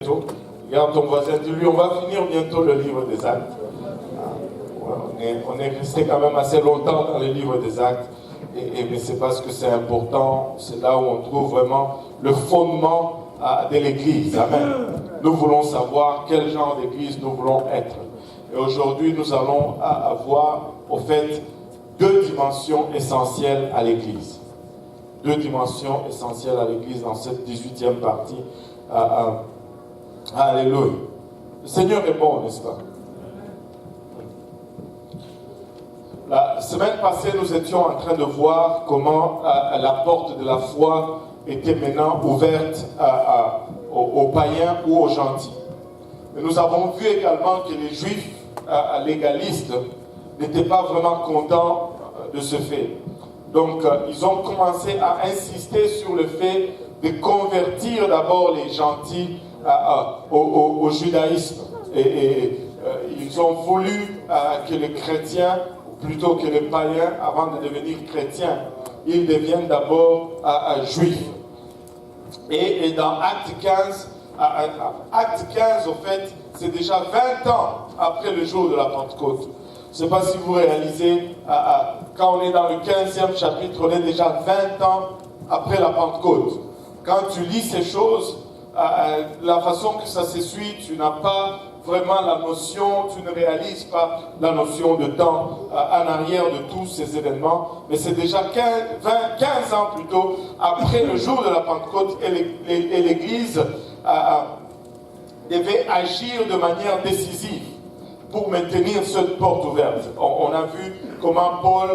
bientôt. Regarde ton voisin, dis-lui, on va finir bientôt le livre des Actes. On est resté quand même assez longtemps dans le livre des Actes, mais c'est parce que c'est important, c'est là où on trouve vraiment le fondement de l'Église. Amen. Nous voulons savoir quel genre d'Église nous voulons être. Et aujourd'hui, nous allons avoir, au fait, deux dimensions essentielles à l'Église. Deux dimensions essentielles à l'Église dans cette 18e partie. Alléluia. Le Seigneur est bon, n'est-ce pas? La semaine passée, nous étions en train de voir comment la porte de la foi était maintenant ouverte aux païens ou aux gentils. Mais nous avons vu également que les juifs légalistes n'étaient pas vraiment contents de ce fait. Donc, ils ont commencé à insister sur le fait de convertir d'abord les gentils au judaïsme. Et ils ont voulu que les chrétiens, plutôt que les païens, avant de devenir chrétiens, ils deviennent d'abord juifs. Et dans Acte 15, au fait, c'est déjà 20 ans après le jour de la Pentecôte. Je ne sais pas si vous réalisez, quand on est dans le 15e chapitre, on est déjà 20 ans après la Pentecôte. Quand tu lis ces choses, la façon que ça se suit, tu n'as pas vraiment la notion, tu ne réalises pas la notion de temps en arrière de tous ces événements, mais c'est déjà 15 ans plutôt après le jour de la Pentecôte et l'Église devait agir de manière décisive pour maintenir cette porte ouverte. On a vu comment Paul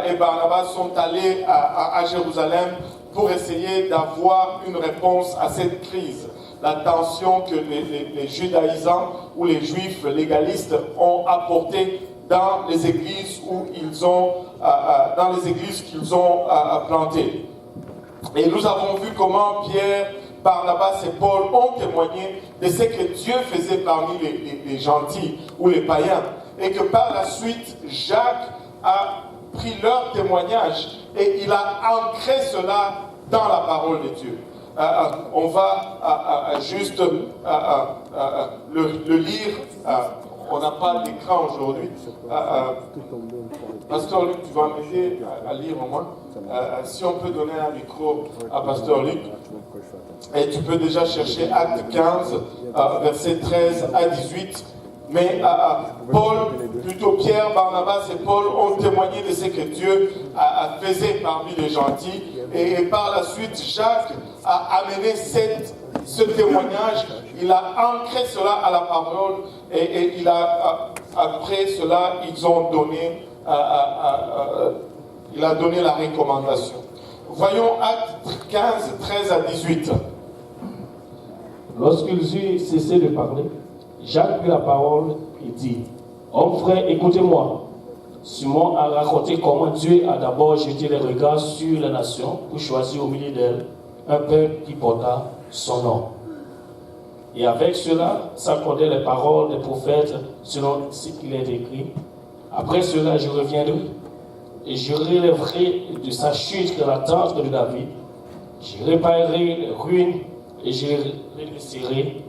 et Barnabas sont allés à Jérusalem pour essayer d'avoir une réponse à cette crise. La tension que les judaïsants ou les juifs légalistes ont apportée dans les églises qu'ils ont plantées. Et nous avons vu comment Pierre, Barnabas et Paul ont témoigné de ce que Dieu faisait parmi les gentils ou les païens. Et que par la suite, Jacques a pris leur témoignage et il a ancré cela dans la parole de Dieu. On va juste le lire. On n'a pas d'écran aujourd'hui. Pasteur Luc, tu vas m'aider à lire au moins. Si on peut donner un micro à Pasteur Luc. Et tu peux déjà chercher Acte 15, versets 13 à 18. Mais Paul, plutôt Pierre, Barnabas et Paul ont témoigné de ce que Dieu faisait parmi les gentils. Et par la suite, Jacques a amené ce témoignage. Il a ancré cela à la parole. Et après cela, il a donné la recommandation. Voyons Acte 15, 13 à 18. Lorsqu'ils eurent cessé de parler, Jacques prit la parole et dit: Hommes frères, écoutez-moi. Simon a raconté comment Dieu a d'abord jeté les regards sur la nation pour choisir au milieu d'elle un peuple qui porta son nom. Et avec cela s'accordaient les paroles des prophètes selon ce qu'il est écrit. Après cela, je reviendrai et je relèverai de sa chute de la tente de David. Je réparerai les ruines et je redresserai.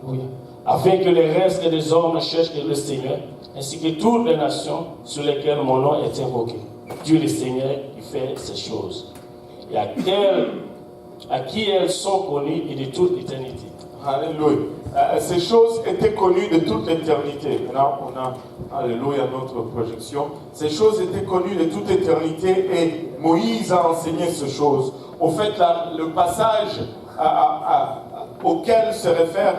Oui. Afin que les restes des hommes cherchent le Seigneur, ainsi que toutes les nations sur lesquelles mon nom est invoqué. Dieu le Seigneur qui fait ces choses. Et à qui elles sont connues et de toute l'éternité. Alléluia. Ces choses étaient connues de toute l'éternité. Maintenant, on a, alléluia, notre projection. Ces choses étaient connues de toute l'éternité et Moïse a enseigné ces choses. Au fait, le passage auquel se réfère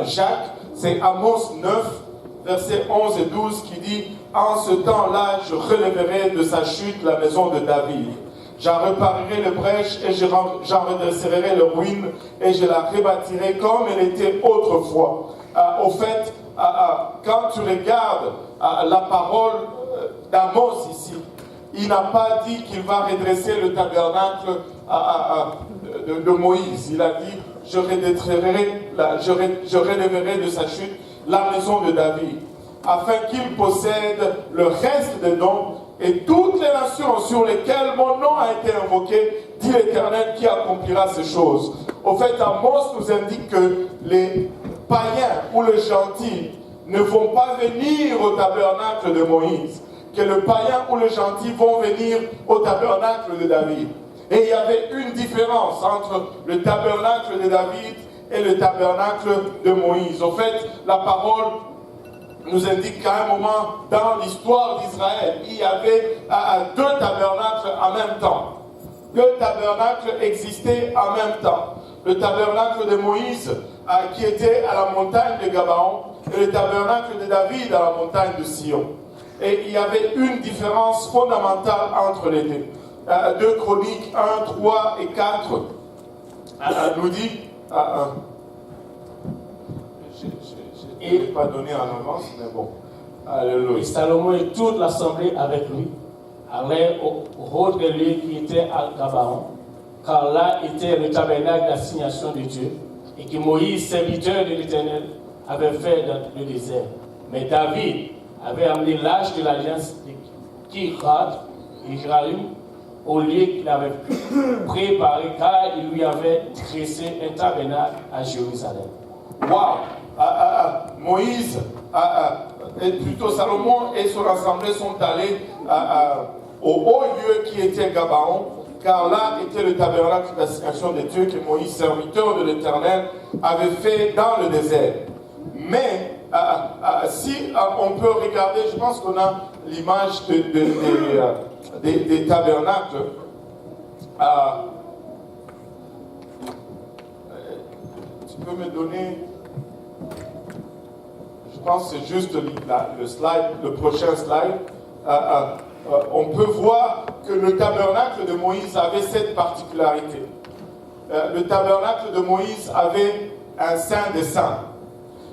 Jacques, c'est Amos 9, versets 11 et 12, qui dit « En ce temps-là, je relèverai de sa chute la maison de David. J'en réparerai les brèches et j'en redresserai les ruines et je la rebâtirai comme elle était autrefois. » Au fait, quand tu regardes la parole d'Amos ici, il n'a pas dit qu'il va redresser le tabernacle de Moïse. Il a dit « je relèverai de sa chute la maison de David, afin qu'il possède le reste des noms et toutes les nations sur lesquelles mon nom a été invoqué, dit l'Éternel, qui accomplira ces choses. Au fait, Amos nous indique que les païens ou les gentils ne vont pas venir au tabernacle de Moïse, que le païen ou le gentil vont venir au tabernacle de David. Et il y avait une différence entre le tabernacle de David et le tabernacle de Moïse. En fait, la parole nous indique qu'à un moment dans l'histoire d'Israël, il y avait deux tabernacles en même temps. Deux tabernacles existaient en même temps. Le tabernacle de Moïse qui était à la montagne de Gabaon et le tabernacle de David à la montagne de Sion. Et il y avait une différence fondamentale entre les deux. 2 Chroniques 1, 3 et 4 nous dit... je n'ai pas donné en avance, mais bon. Alléluia. Et Salomon et toute l'assemblée avec lui allaient au autre lieu qui était à Gabaon, car là était le tabernacle d'assignation de Dieu, et que Moïse, serviteur de l'Éternel, avait fait dans le désert. Mais David avait amené l'arche de l'alliance de Kirat et Jéraïm au lieu qu'il avait préparé, car il lui avait dressé un tabernacle à Jérusalem. Waouh! Moïse, et plutôt Salomon et son assemblée sont allés au haut lieu qui était Gabaon, car là était le tabernacle d'assignation de Dieu que Moïse, serviteur de l'Éternel, avait fait dans le désert. Mais si on peut regarder, je pense qu'on a l'image des tabernacles. Tu peux me donner, je pense que c'est juste le slide, le prochain slide. On peut voir que le tabernacle de Moïse avait cette particularité. Le tabernacle de Moïse avait un saint des saints.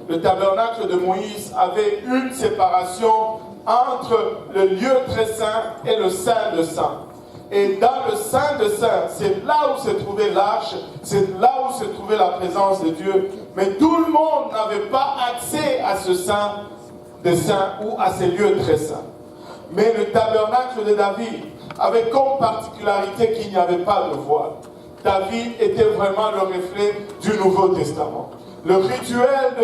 Le tabernacle de Moïse avait une séparation entre le lieu très saint et le saint de saints. Et dans le saint de saints, c'est là où se trouvait l'arche, c'est là où se trouvait la présence de Dieu. Mais tout le monde n'avait pas accès à ce saint des saints ou à ces lieux très saints. Mais le tabernacle de David avait comme particularité qu'il n'y avait pas de voile. David était vraiment le reflet du Nouveau Testament. Le rituel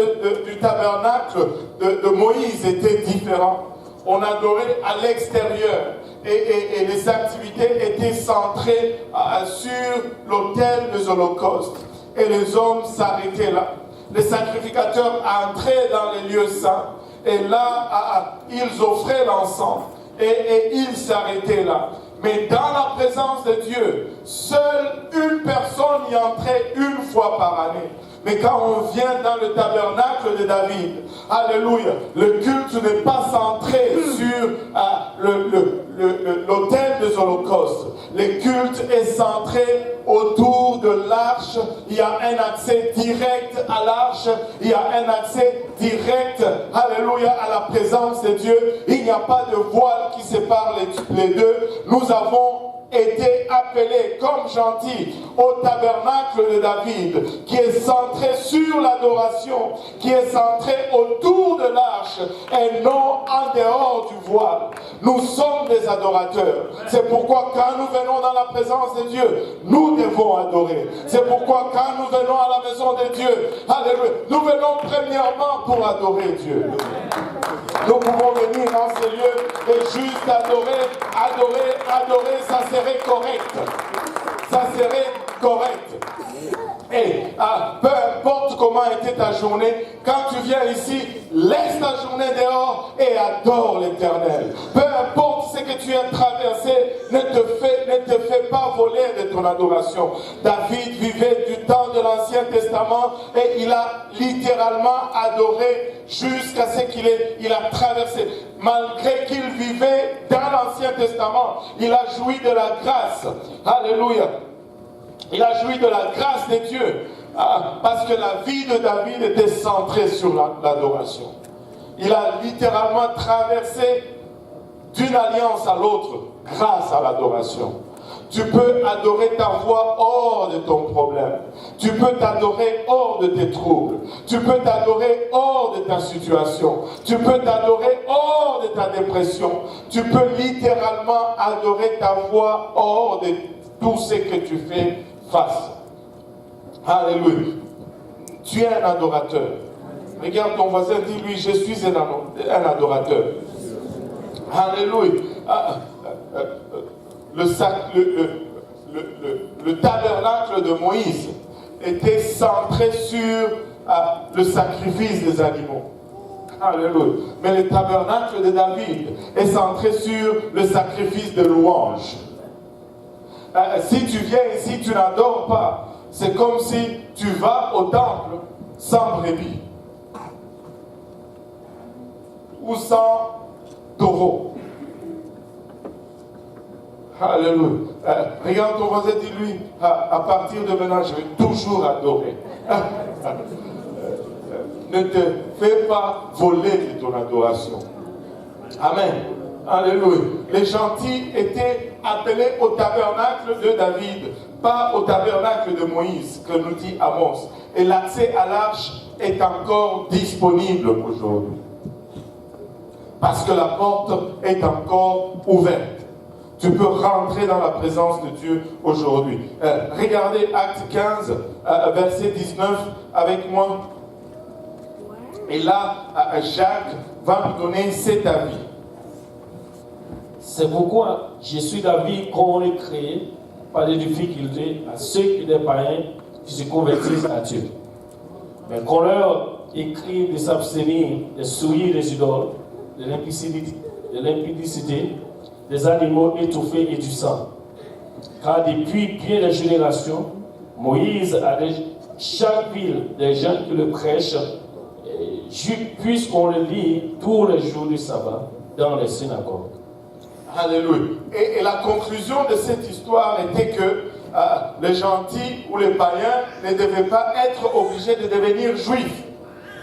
du tabernacle de Moïse était différent. On adorait à l'extérieur et les activités étaient centrées sur l'autel des holocaustes. Et les hommes s'arrêtaient là. Les sacrificateurs entraient dans les lieux saints et là, ils offraient l'encens et ils s'arrêtaient là. Mais dans la présence de Dieu, seule une personne y entrait une fois par année. Mais quand on vient dans le tabernacle de David, alléluia, le culte n'est pas centré sur l'autel des holocaustes. Le culte est centré autour de l'arche. Il y a un accès direct à l'arche. Il y a un accès direct, alléluia, à la présence de Dieu. Il n'y a pas de voile qui sépare les deux. Nous avons été appelés comme gentils au tabernacle de David, qui est centré sur l'adoration, qui est centré autour de l'arche et non en dehors du voile. Nous sommes des adorateurs. C'est pourquoi quand nous venons dans la présence de Dieu, nous devons adorer. C'est pourquoi quand nous venons à la maison de Dieu, alléluia, nous venons premièrement pour adorer Dieu. Nous pouvons venir dans ces lieux et juste adorer, ça serait correct. Ça serait correct. Et peu importe comment était ta journée, quand tu viens ici, laisse ta journée dehors et adore l'Éternel. Peu importe ce que tu as traversé, ne te fais pas voler de ton adoration. David vivait du temps de l'Ancien Testament et il a littéralement adoré jusqu'à ce qu'il a traversé. Malgré qu'il vivait dans l'Ancien Testament, il a joui de la grâce. Alléluia. Il a joui de la grâce de Dieu. Parce que la vie de David était centrée sur l'adoration. Il a littéralement traversé d'une alliance à l'autre grâce à l'adoration. Tu peux adorer ta voix hors de ton problème. Tu peux t'adorer hors de tes troubles. Tu peux t'adorer hors de ta situation. Tu peux t'adorer hors de ta dépression. Tu peux littéralement adorer ta voix hors tout ce que tu fais face. Alléluia. Tu es un adorateur. Regarde ton voisin, dis-lui, je suis un adorateur. Alléluia. Le tabernacle de Moïse était centré sur le sacrifice des animaux. Alléluia. Mais le tabernacle de David est centré sur le sacrifice de louange. Si tu viens ici, tu n'adores pas. C'est comme si tu vas au temple sans brebis ou sans taureau. Alléluia. Regarde ton voisin, dis-lui, à partir de maintenant, je vais toujours adorer. Ne te fais pas voler de ton adoration. Amen. Alléluia. Les gentils étaient appelés au tabernacle de David, pas au tabernacle de Moïse, que nous dit Amos. Et l'accès à l'arche est encore disponible aujourd'hui. Parce que la porte est encore ouverte. Tu peux rentrer dans la présence de Dieu aujourd'hui. Regardez Acte 15, verset 19 avec moi. Et là, Jacques va nous donner cet avis. C'est pourquoi je suis d'avis qu'on est créé par des difficultés à ceux qui sont païens qui se convertissent à Dieu. Mais qu'on leur écrit de s'abstenir, de souiller les idoles, de l'impudicité, des animaux étouffés et du sang. Car depuis bien des générations, Moïse a dans chaque ville des gens qui le prêchent, puisqu'on le lit tous les jours du sabbat dans les synagogues. Alléluia. Et la conclusion de cette histoire était que les gentils ou les païens ne devaient pas être obligés de devenir juifs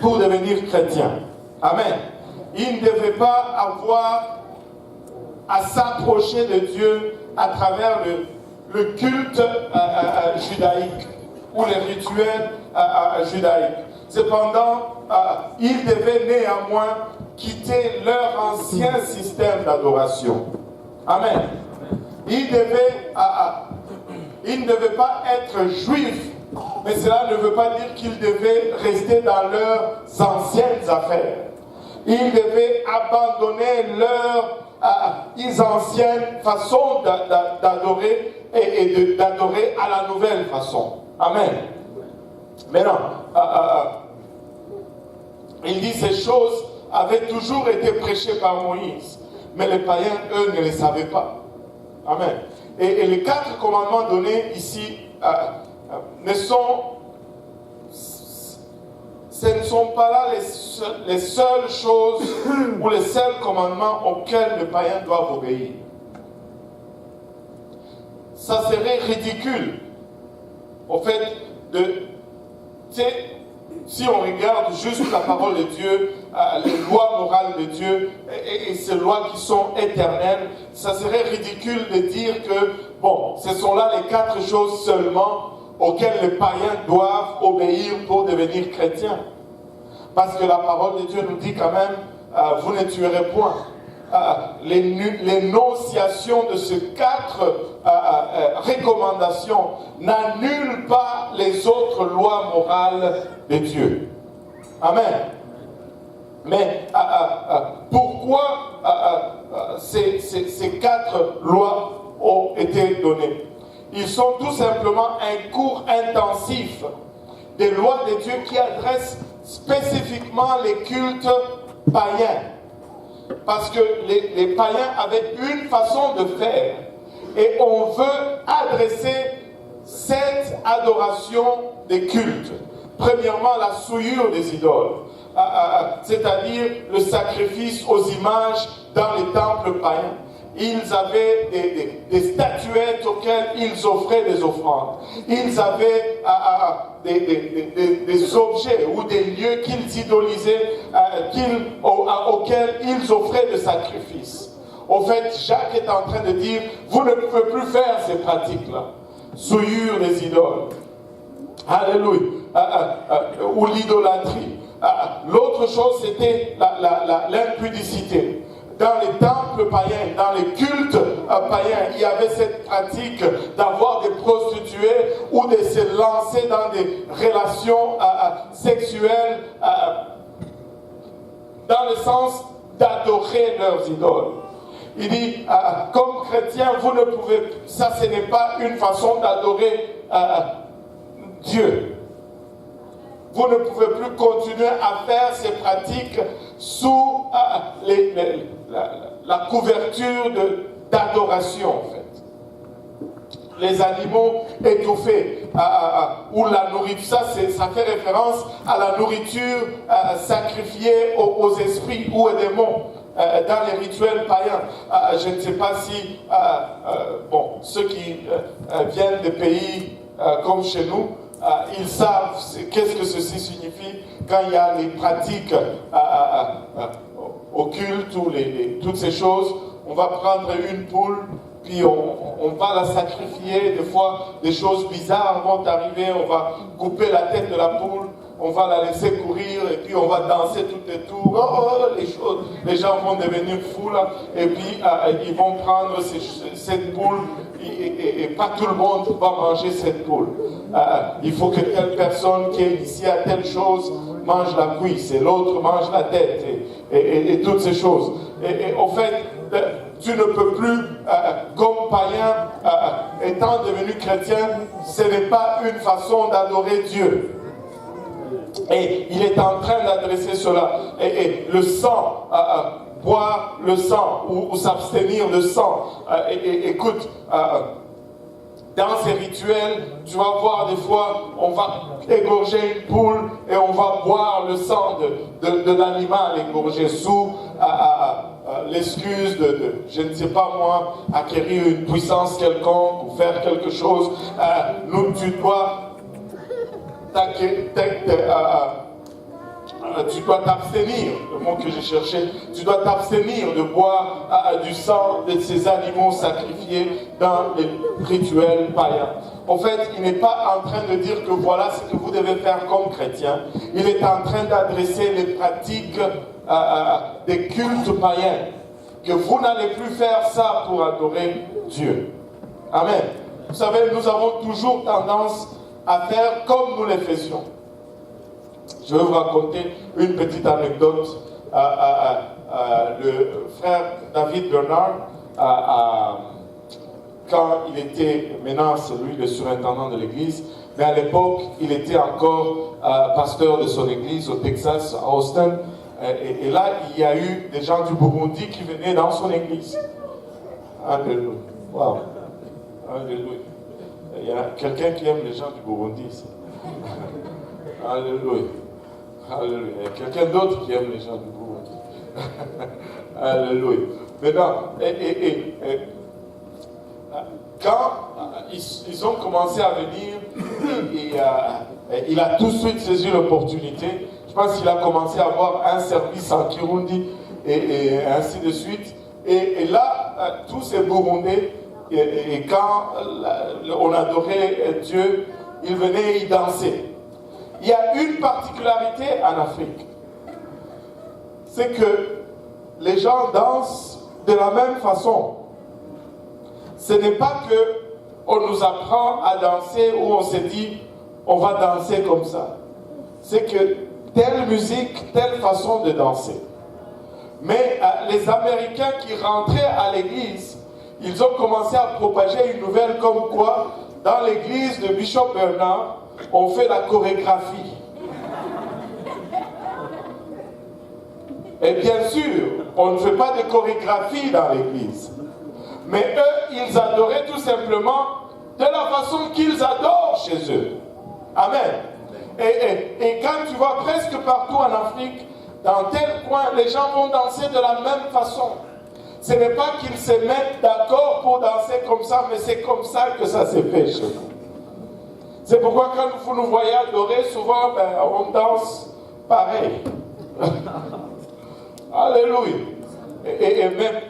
pour devenir chrétiens. Amen. Ils ne devaient pas avoir à s'approcher de Dieu à travers le culte judaïque ou les rituels judaïques. Cependant, ils devaient néanmoins quitter leur ancien système d'adoration. Amen. Ils ne devaient pas être juifs, mais cela ne veut pas dire qu'ils devaient rester dans leurs anciennes affaires. Ils devaient abandonner leurs anciennes façons d'adorer et d'adorer à la nouvelle façon. Amen. Maintenant, il dit ces choses avaient toujours été prêchées par Moïse, mais les païens, eux, ne les savaient pas. Amen. Et les 4 commandements donnés ici ce ne sont pas là les seules choses ou les seuls commandements auxquels les païens doivent obéir. Ça serait ridicule, au fait, si on regarde juste la parole de Dieu, les lois morales de Dieu et ces lois qui sont éternelles, ça serait ridicule de dire que, bon, ce sont là les 4 choses seulement auxquelles les païens doivent obéir pour devenir chrétiens. Parce que la parole de Dieu nous dit quand même, vous ne tuerez point. L'énonciation de ces 4 recommandations n'annule pas les autres lois morales de Dieu. Amen. Mais pourquoi ces 4 lois ont été données? Ils sont tout simplement un cours intensif des lois de Dieu qui adressent spécifiquement les cultes païens. Parce que les païens avaient une façon de faire et on veut adresser cette adoration des cultes. Premièrement, la souillure des idoles, c'est-à-dire le sacrifice aux images dans les temples païens. Ils avaient des statuettes auxquelles ils offraient des offrandes. Ils avaient des objets ou des lieux qu'ils idolisaient, auxquels ils offraient des sacrifices. Au fait, Jacques est en train de dire, vous ne pouvez plus faire ces pratiques-là. Souillure des idoles. Alléluia. Ou l'idolâtrie. L'autre chose, c'était l'impudicité. Dans les temples temples païens, dans les cultes païens, il y avait cette pratique d'avoir des prostituées ou de se lancer dans des relations sexuelles dans le sens d'adorer leurs idoles. Il dit, comme chrétien, vous ne pouvez, ça ce n'est pas une façon d'adorer Dieu. Vous ne pouvez plus continuer à faire ces pratiques sous la couverture d'adoration, en fait. Les animaux étouffés, ou la nourriture, ça fait référence à la nourriture sacrifiée aux esprits ou aux démons dans les rituels païens. Je ne sais pas si, ceux qui viennent des pays comme chez nous, ils savent qu'est-ce que ceci signifie quand il y a les pratiques occultes ou toutes ces choses. On va prendre une poule, puis on va la sacrifier. Des fois, des choses bizarres vont arriver. On va couper la tête de la poule, on va la laisser courir, et puis on va danser tout et tout. Les gens vont devenir fous là, et puis ils vont prendre cette poule, et pas tout le monde va manger cette poule. Il faut que telle personne qui est initiée à telle chose mange la cuisse, et l'autre mange la tête, et toutes ces choses. Et au fait, tu ne peux plus, comme païen, étant devenu chrétien, ce n'est pas une façon d'adorer Dieu. Et il est en train d'adresser cela. Et le sang, boire le sang ou s'abstenir de sang. Écoute, dans ces rituels, tu vas voir des fois, on va égorger une poule et on va boire le sang de l'animal égorgé sous l'excuse de, je ne sais pas moi, acquérir une puissance quelconque ou faire quelque chose. Tu dois t'abstenir, le mot que j'ai cherché, tu dois t'abstenir de boire du sang de ces animaux sacrifiés dans les rituels païens. En fait, il n'est pas en train de dire que voilà ce que vous devez faire comme chrétien. Il est en train d'adresser les pratiques des cultes païens. Que vous n'allez plus faire ça pour adorer Dieu. Amen. Vous savez, nous avons toujours tendance à faire comme nous le faisions. Je vais vous raconter une petite anecdote. Le frère David Bernard, quand il était, maintenant c'est lui le surintendant de l'église, mais à l'époque, il était encore pasteur de son église au Texas, à Austin. Et là, il y a eu des gens du Burundi qui venaient dans son église. Alléluia. Wow. Alléluia. Il y a quelqu'un qui aime les gens du Burundi ici. Alléluia. Alléluia. Il y a quelqu'un d'autre qui aime les gens du Burundi. Alléluia. Maintenant, quand ils ont commencé à venir, il a tout de suite saisi l'opportunité. Je pense qu'il a commencé à avoir un service en Kirundi et ainsi de suite. Et là, tous ces Burundais, et quand on adorait Dieu, ils venaient y danser. Il y a une particularité en Afrique. C'est que les gens dansent de la même façon. Ce n'est pas qu'on nous apprend à danser ou on se dit on va danser comme ça. C'est que telle musique, telle façon de danser. Mais les Américains qui rentraient à l'église, ils ont commencé à propager une nouvelle comme quoi, dans l'église de Bishop Bernard, on fait la chorégraphie. Et bien sûr, on ne fait pas de chorégraphie dans l'église. Mais eux, ils adoraient tout simplement de la façon qu'ils adorent chez eux. Amen. Et quand tu vas presque partout en Afrique, dans tel coin, les gens vont danser de la même façon. Ce n'est pas qu'ils se mettent d'accord pour danser comme ça, mais c'est comme ça que ça se fait chez vous. C'est pourquoi quand vous nous voyez adorer, souvent, on danse pareil. Alléluia. Et même,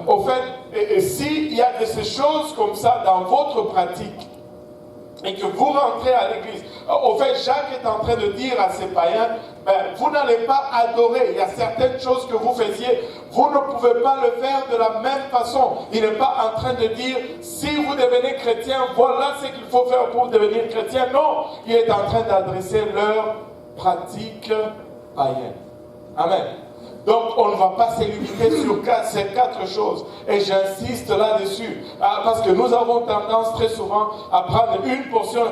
au fait, s'il y a de ces choses comme ça dans votre pratique, et que vous rentrez à l'église. Au fait, Jacques est en train de dire à ces païens, vous n'allez pas adorer. Il y a certaines choses que vous faisiez, vous ne pouvez pas le faire de la même façon. Il n'est pas en train de dire, si vous devenez chrétien, voilà ce qu'il faut faire pour devenir chrétien. Non, il est en train d'adresser leur pratique païenne. Amen. Donc, on ne va pas se limiter sur ces 4 choses. Et j'insiste là-dessus. Parce que nous avons tendance très souvent à prendre une portion.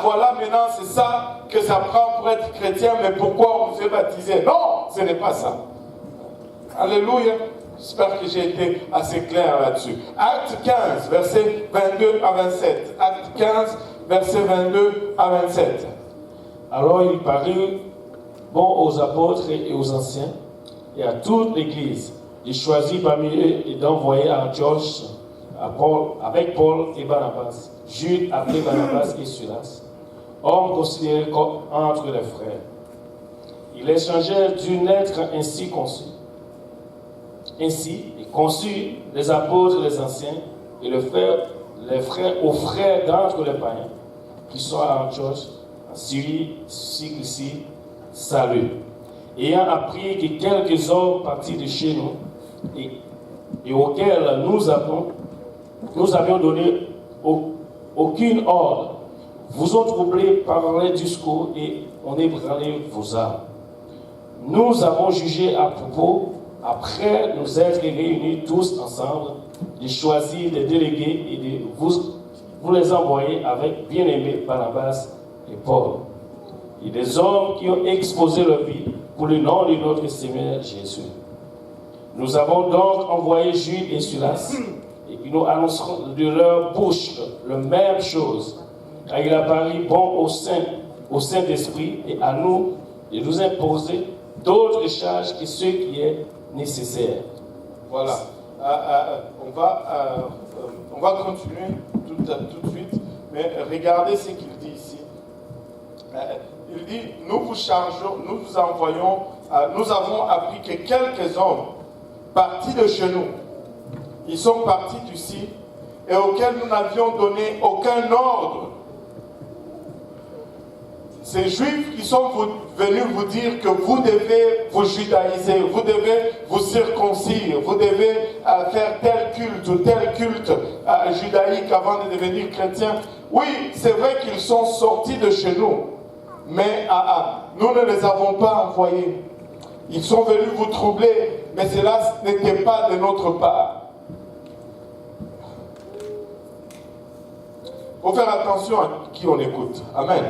Voilà, maintenant, c'est ça que ça prend pour être chrétien, mais pourquoi on me fait baptiser? Non, ce n'est pas ça. Alléluia. J'espère que j'ai été assez clair là-dessus. Acte 15, versets 22 à 27. Acte 15, versets 22 à 27. Alors il parut bon aux apôtres et aux anciens, et à toute l'Église, il choisit parmi eux et d'envoyer à Antioche avec Paul et Barnabas, Jude appelé Barnabas et Silas, hommes considérés comme entre les frères. Il échangeait d'une être ainsi conçu. Ainsi, il conçut les apôtres, les anciens, et les frères aux frères d'entre les païens, qui sont à Antioche, en Syrie, Cilicie, salut. Ayant appris que quelques hommes partis de chez nous et auxquels nous avions donné aucune ordre, vous ont troublé par les discours et ont ébranlé vos âmes. Nous avons jugé à propos, après nous être réunis tous ensemble, de choisir des délégués et de vous les envoyer avec bien-aimé Barnabas et Paul, et des hommes qui ont exposé leur vie pour le nom de notre Seigneur Jésus. Nous avons donc envoyé Jude et Silas, et qui nous annonceront de leur bouche la même chose, car il a paru bon au Saint-Esprit et à nous de nous imposer d'autres charges que ce qui est nécessaire. Voilà. On va continuer tout de suite, mais regardez ce qu'il dit ici. Il dit, nous vous chargeons, nous vous envoyons, nous avons appris que quelques hommes partis de chez nous, ils sont partis d'ici, et auxquels nous n'avions donné aucun ordre. Ces juifs qui sont venus vous dire que vous devez vous judaïser, vous devez vous circoncire, vous devez faire tel culte ou tel culte judaïque avant de devenir chrétien. Oui, c'est vrai qu'ils sont sortis de chez nous. Mais nous ne les avons pas envoyés. Ils sont venus vous troubler, mais cela n'était pas de notre part. Il faut faire attention à qui on écoute. Amen.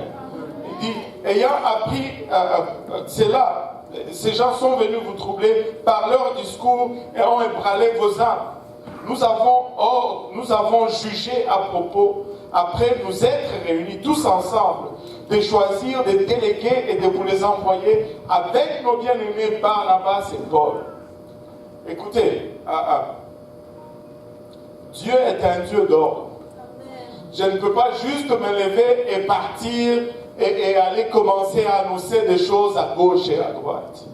Il dit, ayant appris cela, ces gens sont venus vous troubler par leur discours et ont ébranlé vos âmes. Nous avons jugé à propos, après nous être réunis tous ensemble, de choisir des délégués et de vous les envoyer avec nos bien-aimés Barnabas et Paul. Écoutez, Dieu est un Dieu d'ordre. Je ne peux pas juste me lever et partir et aller commencer à annoncer des choses à gauche et à droite.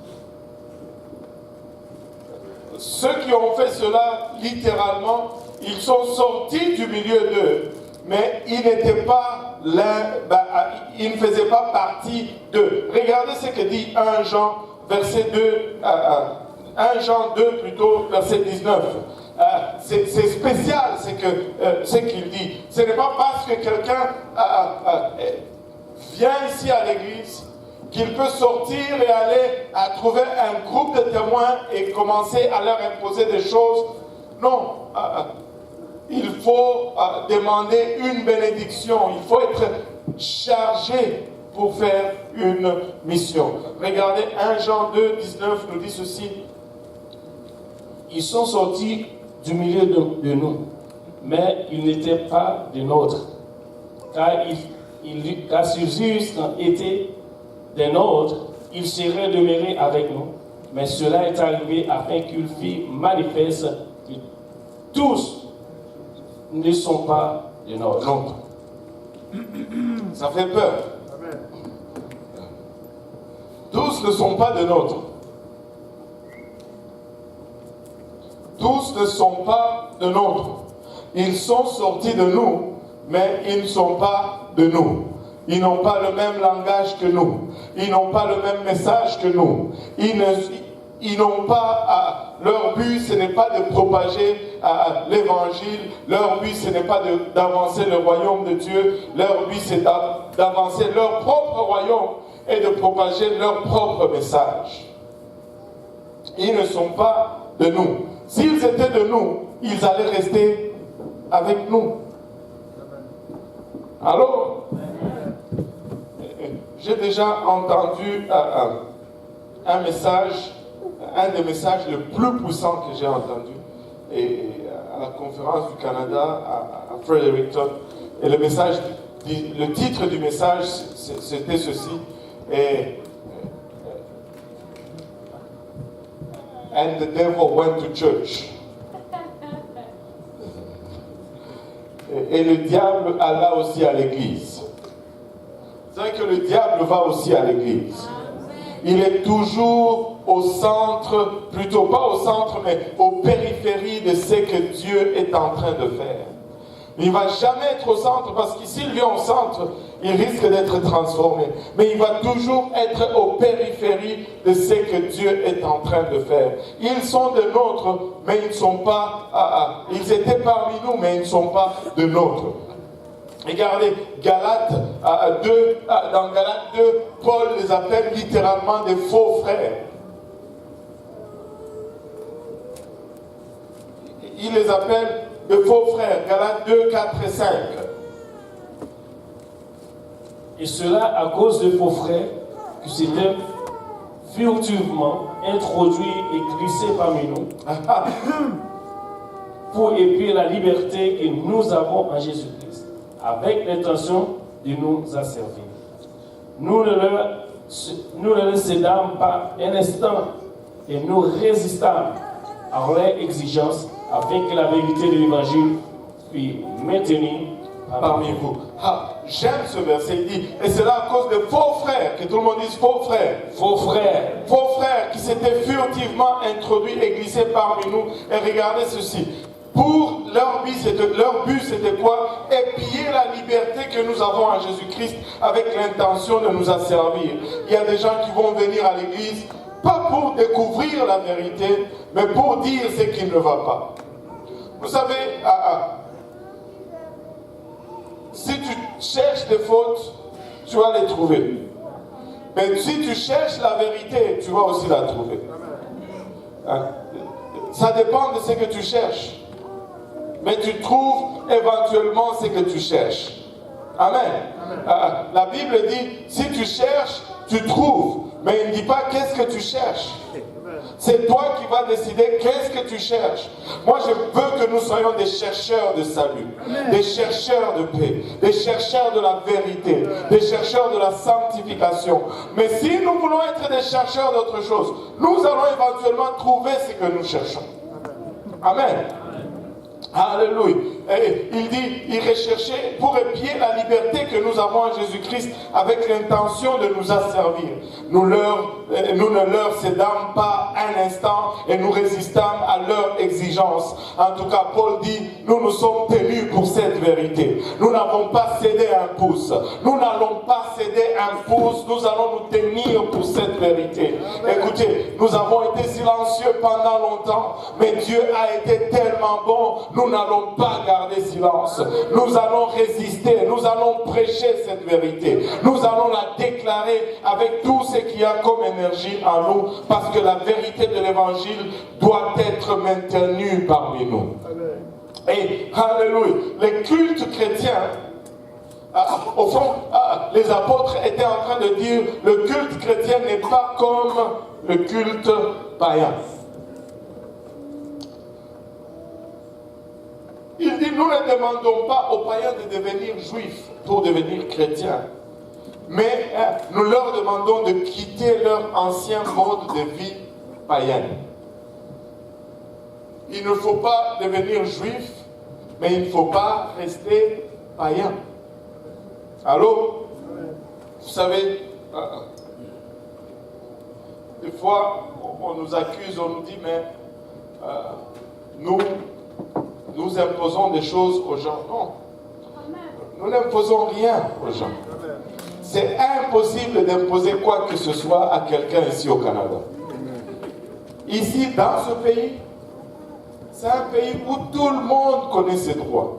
Ceux qui ont fait cela, littéralement, ils sont sortis du milieu d'eux, mais ils n'étaient pas ils ne faisaient pas partie d'eux. Regardez ce que dit 1 Jean, verset 2, 1 Jean 2 plutôt, verset 19. C'est spécial ce qu'il dit. Ce n'est pas parce que quelqu'un vient ici à l'église qu'il peut sortir et aller trouver un groupe de témoins et commencer à leur imposer des choses. Non. Il faut demander une bénédiction. Il faut être chargé pour faire une mission. Regardez, 1 Jean 2, 19 nous dit ceci. Ils sont sortis du milieu de nous, mais ils n'étaient pas des nôtres. Car s'ils eussent été des nôtres, ils seraient demeurés avec nous. Mais cela est arrivé afin qu'il fît manifeste que tous ne sont pas de nôtres. Ça fait peur. Amen. Tous ne sont pas de nôtres. Tous ne sont pas de nôtres. Ils sont sortis de nous, mais ils ne sont pas de nous. Ils n'ont pas le même langage que nous. Ils n'ont pas le même message que nous. Ils n'ont pas, leur but ce n'est pas de propager l'évangile, leur but ce n'est pas d'avancer le royaume de Dieu, leur but c'est d'avancer leur propre royaume et de propager leur propre message. Ils ne sont pas de nous. S'ils étaient de nous, ils allaient rester avec nous. Alors, j'ai déjà entendu un message, un des messages les plus puissants que j'ai entendu à la conférence du Canada à Fredericton. Et le titre du message, c'était ceci. And the devil went to church. Et le diable alla aussi à l'église. C'est vrai que le diable va aussi à l'église. Il est toujours au centre, plutôt pas au centre, mais aux périphéries de ce que Dieu est en train de faire. Il ne va jamais être au centre, parce que s'il vient au centre, il risque d'être transformé. Mais il va toujours être aux périphéries de ce que Dieu est en train de faire. Ils sont de nôtres, mais ils ne sont pas... ils étaient parmi nous, mais ils ne sont pas de nôtres. Regardez, Galates 2, dans Galates 2, Paul les appelle littéralement des faux frères. Il les appelle de faux frères. Galates 2, 4 et 5. Et cela à cause de faux frères qui s'étaient furtivement introduits et glissés parmi nous pour épier la liberté que nous avons en Jésus-Christ, avec l'intention de nous asservir. Nous ne leur cédâmes pas un instant et nous résistâmes à leurs exigences afin que la vérité de l'évangile fût maintenue parmi vous. J'aime ce verset, il dit, et c'est là à cause de faux frères, que tout le monde dise faux frères. Faux frères. Faux frères qui s'étaient furtivement introduits et glissés parmi nous. Et regardez ceci. Pour leur but, c'était quoi? Épier la liberté que nous avons en Jésus-Christ avec l'intention de nous asservir. Il y a des gens qui vont venir à l'église, pas pour découvrir la vérité, mais pour dire ce qui ne va pas. Vous savez, si tu cherches des fautes, tu vas les trouver. Mais si tu cherches la vérité, tu vas aussi la trouver. Ça dépend de ce que tu cherches. Mais tu trouves éventuellement ce que tu cherches. Amen. La Bible dit, si tu cherches, tu trouves. Mais il ne dit pas qu'est-ce que tu cherches. C'est toi qui vas décider qu'est-ce que tu cherches. Moi, je veux que nous soyons des chercheurs de salut, des chercheurs de paix, des chercheurs de la vérité, des chercheurs de la sanctification. Mais si nous voulons être des chercheurs d'autre chose, nous allons éventuellement trouver ce que nous cherchons. Amen. Alléluia. Et il dit, il recherchait pour épier la liberté que nous avons en Jésus-Christ avec l'intention de nous asservir. Nous ne leur cédâmes pas un instant et nous résistâmes à leurs exigences. En tout cas, Paul dit, nous nous sommes tenus pour cette vérité. Nous n'avons pas cédé un pouce. Nous n'allons pas céder un pouce. Nous allons nous tenir pour cette vérité. Écoutez, nous avons été silencieux pendant longtemps, mais Dieu a été tellement bon. Nous n'allons pas garder silence. Nous allons résister. Nous allons prêcher cette vérité. Nous allons la déclarer avec tout ce qu'il y a comme énergie en nous, parce que la vérité de l'évangile doit être maintenue parmi nous. Et, alléluia, les cultes chrétiens, au fond, les apôtres étaient en train de dire, le culte chrétien n'est pas comme le culte païen. Il dit, nous ne demandons pas aux païens de devenir juifs pour devenir chrétiens. Mais nous leur demandons de quitter leur ancien mode de vie païenne. Il ne faut pas devenir juif, mais il ne faut pas rester païen. Allô? Vous savez, des fois, on nous accuse, on nous dit, mais nous imposons des choses aux gens. Non. Nous n'imposons rien aux gens. C'est impossible d'imposer quoi que ce soit à quelqu'un ici au Canada. Ici, dans ce pays, c'est un pays où tout le monde connaît ses droits.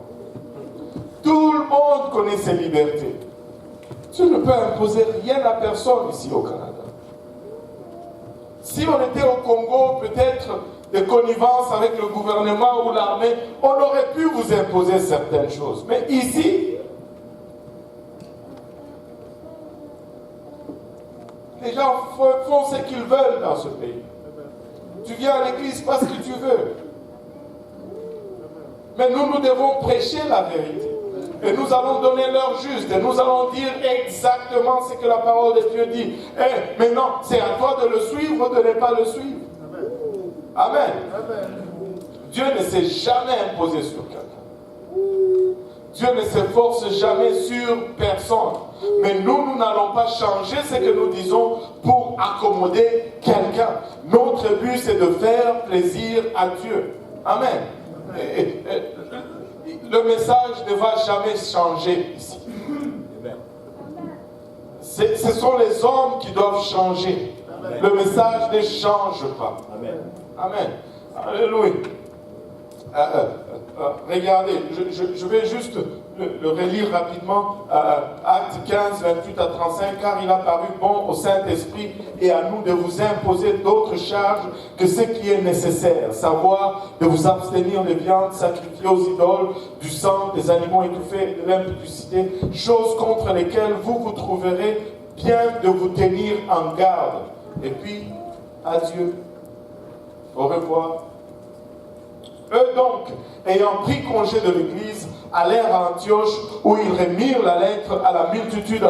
Tout le monde connaît ses libertés. Tu ne peux imposer rien à personne ici au Canada. Si on était au Congo, peut-être de connivence avec le gouvernement ou l'armée, on aurait pu vous imposer certaines choses. Mais ici, les gens font ce qu'ils veulent dans ce pays. Tu viens à l'église parce que tu veux. Mais nous devons prêcher la vérité. Et nous allons donner l'heure juste. Et nous allons dire exactement ce que la parole de Dieu dit. Et maintenant, c'est à toi de le suivre ou de ne pas le suivre. Amen. Dieu ne s'est jamais imposé sur quelqu'un. Dieu ne s'efforce jamais sur personne. Mais nous n'allons pas changer ce que nous disons pour accommoder quelqu'un. Notre but, c'est de faire plaisir à Dieu. Amen. Le message ne va jamais changer ici. Ce sont les hommes qui doivent changer. Le message ne change pas. Amen. Alléluia. Regardez, je vais juste le relire rapidement. Acte 15, 28 à 35, car il a paru bon au Saint-Esprit et à nous de vous imposer d'autres charges que ce qui est nécessaire, savoir de vous abstenir des viandes sacrifiées aux idoles, du sang, des animaux étouffés et de l'impudicité, choses contre lesquelles vous trouverez bien de vous tenir en garde. Et puis, adieu. Au revoir. Eux donc, ayant pris congé de l'Église, allèrent à Antioche, où ils remirent la lettre à la multitude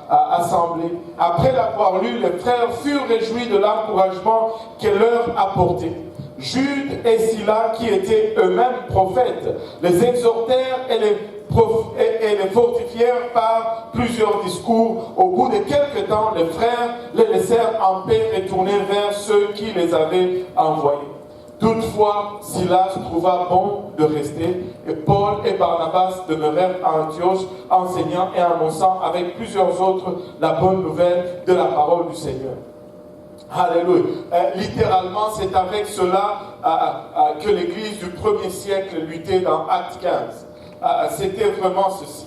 assemblée. Après l'avoir lu, les frères furent réjouis de l'encouragement qu'elle leur apportait. Jude et Silas, qui étaient eux-mêmes prophètes, les exhortèrent et les fortifièrent par plusieurs discours. Au bout de quelque temps, les frères les laissèrent en paix retourner vers ceux qui les avaient envoyés. Toutefois, Silas trouva bon de rester, et Paul et Barnabas demeurèrent à Antioche, enseignant et annonçant avec plusieurs autres la bonne nouvelle de la parole du Seigneur. Alléluia. Littéralement, c'est avec cela que l'Église du 1er siècle luttait dans Acte 15. C'était vraiment ceci.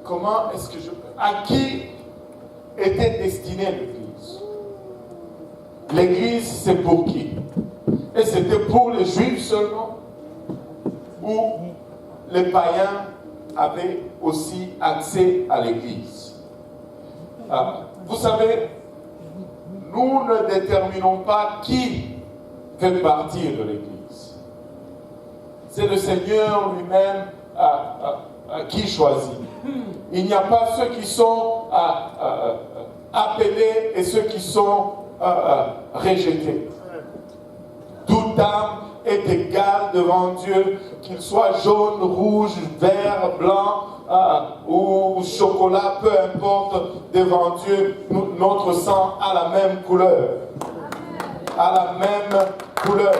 Comment est-ce que à qui était destinée l'Église? L'Église, c'est pour qui? Et c'était pour les Juifs seulement? Ou les païens avaient aussi accès à l'Église? Vous savez, nous ne déterminons pas qui fait partie de l'Église. C'est le Seigneur lui-même qui choisit. Il n'y a pas ceux qui sont appelés et ceux qui sont rejetés. Toute âme est égale devant Dieu, qu'il soit jaune, rouge, vert, blanc ou chocolat, peu importe, devant Dieu, notre sang a la même couleur. A la même couleur.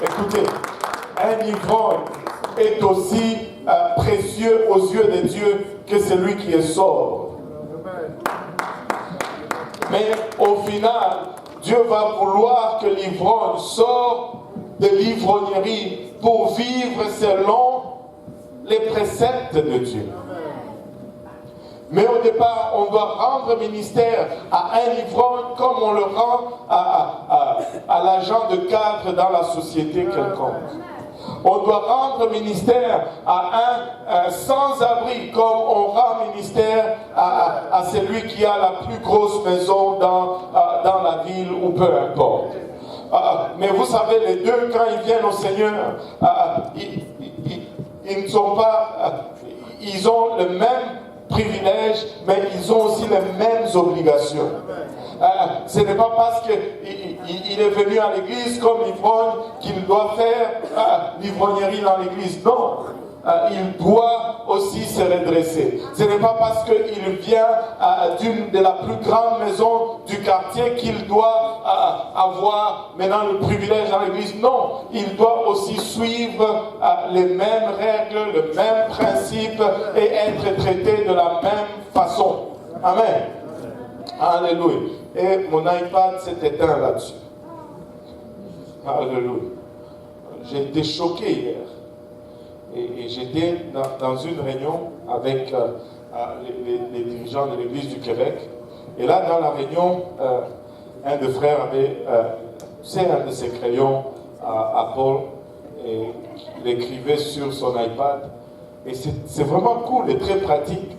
Écoutez, un ivrogne est aussi précieux aux yeux de Dieu que celui qui est sobre. Mais au final, Dieu va vouloir que l'ivrogne sorte de l'ivrognerie pour vivre selon les préceptes de Dieu. Mais au départ, on doit rendre ministère à un ivrogne comme on le rend à l'agent de cadre dans la société quelconque. On doit rendre ministère à un sans-abri comme on rend ministère à celui qui a la plus grosse maison dans la ville ou peu importe. Mais vous savez, les deux, quand ils viennent au Seigneur, ils ne sont pas... ils ont le même privilège, mais ils ont aussi les mêmes obligations. Ce n'est pas parce qu'il est venu à l'église comme l'ivrogne qu'il doit faire l'ivrognerie dans l'église. Non. il doit aussi se redresser. Ce n'est pas parce qu'il vient d'une de la plus grande maison du quartier qu'il doit avoir maintenant le privilège dans l'église. Non, il doit aussi suivre les mêmes règles, le même principe et être traité de la même façon. Amen. Alléluia. Et mon iPad s'est éteint là-dessus. Alléluia. J'ai été choqué hier. Et j'étais dans une réunion avec les dirigeants de l'Église du Québec. Et là, dans la réunion, un des frères avait, un de ses crayons à Paul, et il écrivait sur son iPad. Et c'est vraiment cool et très pratique,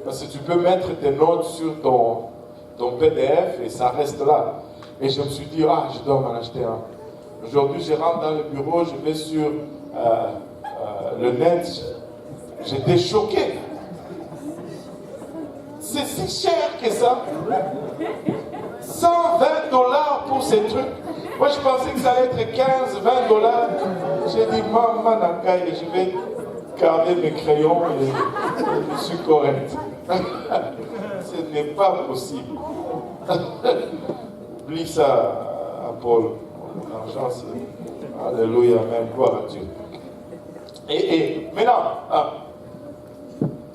parce que tu peux mettre tes notes sur ton PDF et ça reste là. Et je me suis dit, je dois m'en acheter un. Aujourd'hui, je rentre dans le bureau, je vais sur le net, j'étais choqué. C'est si cher que ça. $120 pour ces trucs. Moi, je pensais que ça allait être 15, $20. J'ai dit, maman, je vais garder mes crayons et je suis correct. Ce n'est pas possible. Oublie ça à Paul. L'argent, c'est... Alléluia, même, gloire à Dieu. Et maintenant,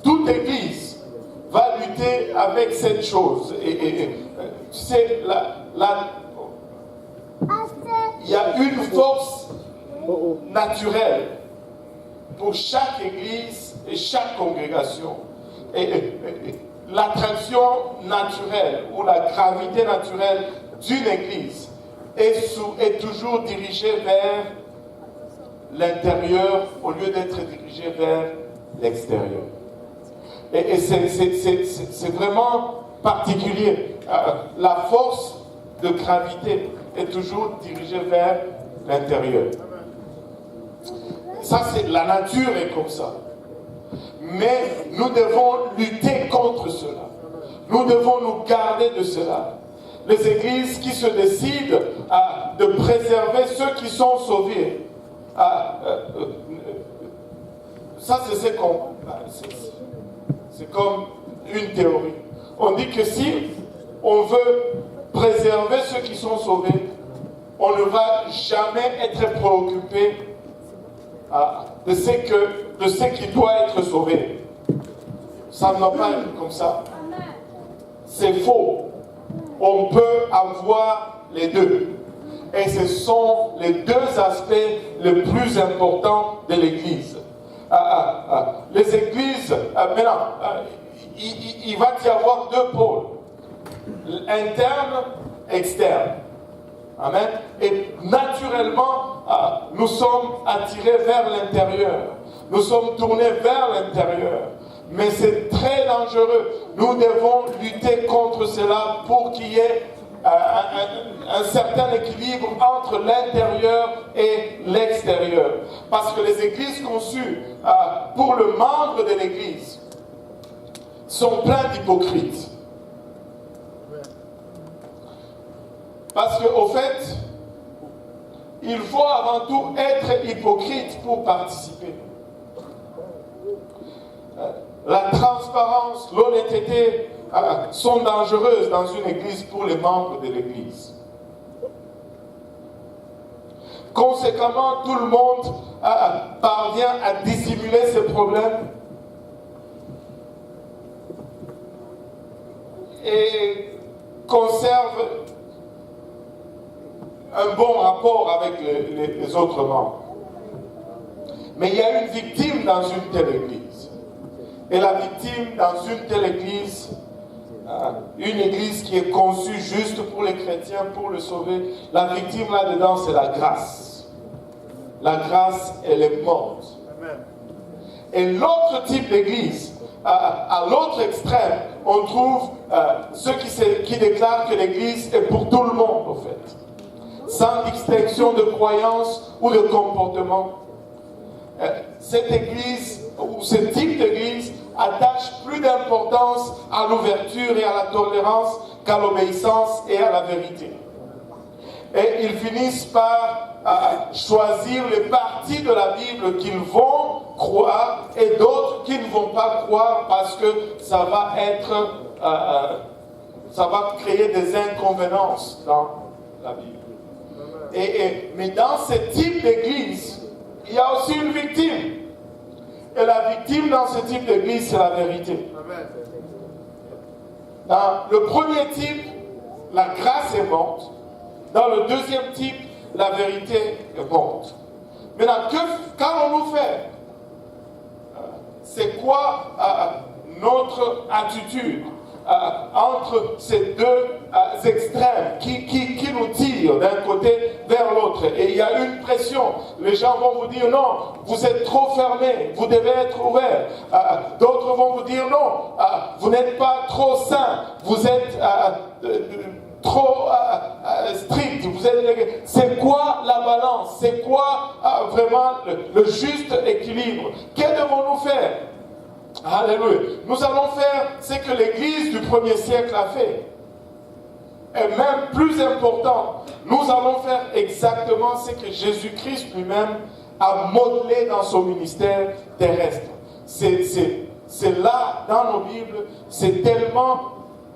toute église va lutter avec cette chose. Tu sais, il y a une force naturelle pour chaque église et chaque congrégation. Et l'attraction naturelle ou la gravité naturelle d'une église est toujours dirigée vers l'intérieur au lieu d'être dirigée vers l'extérieur. Et c'est vraiment particulier. La force de gravité est toujours dirigée vers l'intérieur. Ça, c'est la nature est comme ça. Mais nous devons lutter contre cela. Nous devons nous garder de cela. Les églises qui se décident de préserver ceux qui sont sauvés. Ça, c'est comme une théorie. On dit que si on veut préserver ceux qui sont sauvés, on ne va jamais être préoccupé de ce qui doit être sauvé. Ça ne va pas être comme ça. C'est faux. On peut avoir les deux. Et ce sont les deux aspects les plus importants de l'Église. Les églises, maintenant, il va y avoir deux pôles. Interne, externe. Amen. Et naturellement, nous sommes attirés vers l'intérieur. Nous sommes tournés vers l'intérieur. Mais c'est très dangereux. Nous devons lutter contre cela pour qu'il y ait un certain équilibre entre l'intérieur et l'extérieur. Parce que les églises conçues pour le membre de l'église sont pleines d'hypocrites. Parce qu'au fait, il faut avant tout être hypocrite pour participer. La transparence, l'honnêteté sont dangereuses dans une église pour les membres de l'église. Conséquemment, tout le monde parvient à dissimuler ses problèmes et conserve un bon rapport avec les autres membres. Mais il y a une victime dans une telle église. Et la victime dans une telle église, une église qui est conçue juste pour les chrétiens, pour le sauver, la victime là-dedans, c'est la grâce. La grâce, elle est morte. Et l'autre type d'église, à l'autre extrême, on trouve ceux qui déclarent que l'église est pour tout le monde, au fait. Sans distinction de croyance ou de comportement. Cette église, ou ce type d'église, attache plus d'importance à l'ouverture et à la tolérance qu'à l'obéissance et à la vérité. Et ils finissent par choisir les parties de la Bible qu'ils vont croire et d'autres qui ne vont pas croire parce que ça va créer des inconvéniences dans la Bible. Mais dans ce type d'église, il y a aussi une victime. Et la victime dans ce type d'église, c'est la vérité. Dans le premier type, la grâce est morte. Dans le deuxième type, la vérité est morte. Maintenant, qu'allons-nous faire? C'est quoi notre attitude entre ces deux extrêmes qui nous tirent d'un côté vers l'autre? Et il y a une pression. Les gens vont vous dire non, vous êtes trop fermés, vous devez être ouverts. D'autres vont vous dire non, vous n'êtes pas trop saints, vous êtes trop strict. C'est quoi la balance? C'est quoi vraiment le juste équilibre? Que devons-nous faire? Alléluia. Nous allons faire ce que l'Église du premier siècle a fait. Et même plus important, nous allons faire exactement ce que Jésus-Christ lui-même a modelé dans son ministère terrestre. C'est là, dans nos Bibles, c'est tellement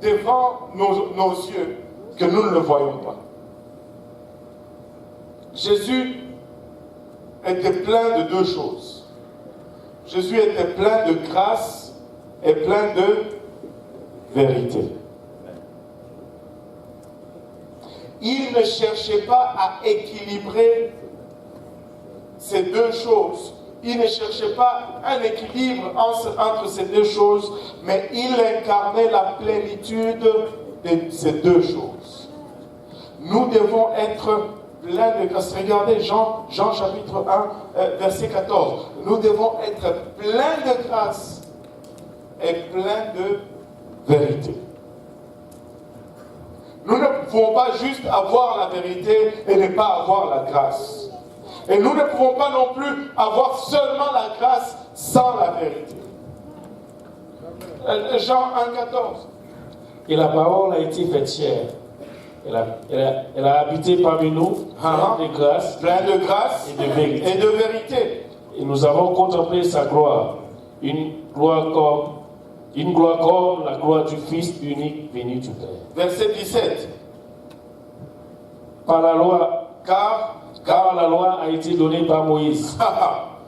devant nos yeux que nous ne le voyons pas. Jésus était plein de deux choses. Jésus était plein de grâce et plein de vérité. Il ne cherchait pas à équilibrer ces deux choses. Il ne cherchait pas un équilibre entre ces deux choses, mais il incarnait la plénitude de ces deux choses. Nous devons être pleins de grâce. Regardez Jean chapitre 1, verset 14. Nous devons être pleins de grâce et pleins de vérité. Nous ne pouvons pas juste avoir la vérité et ne pas avoir la grâce. Et nous ne pouvons pas non plus avoir seulement la grâce sans la vérité. Jean 1, 14. Et la parole a été faite chair. Elle a habité parmi nous, plein de grâce et de vérité. Et nous avons contemplé sa gloire, une gloire comme la gloire du Fils unique venu du Père. Verset 17. Par la loi, car la loi a été donnée par Moïse.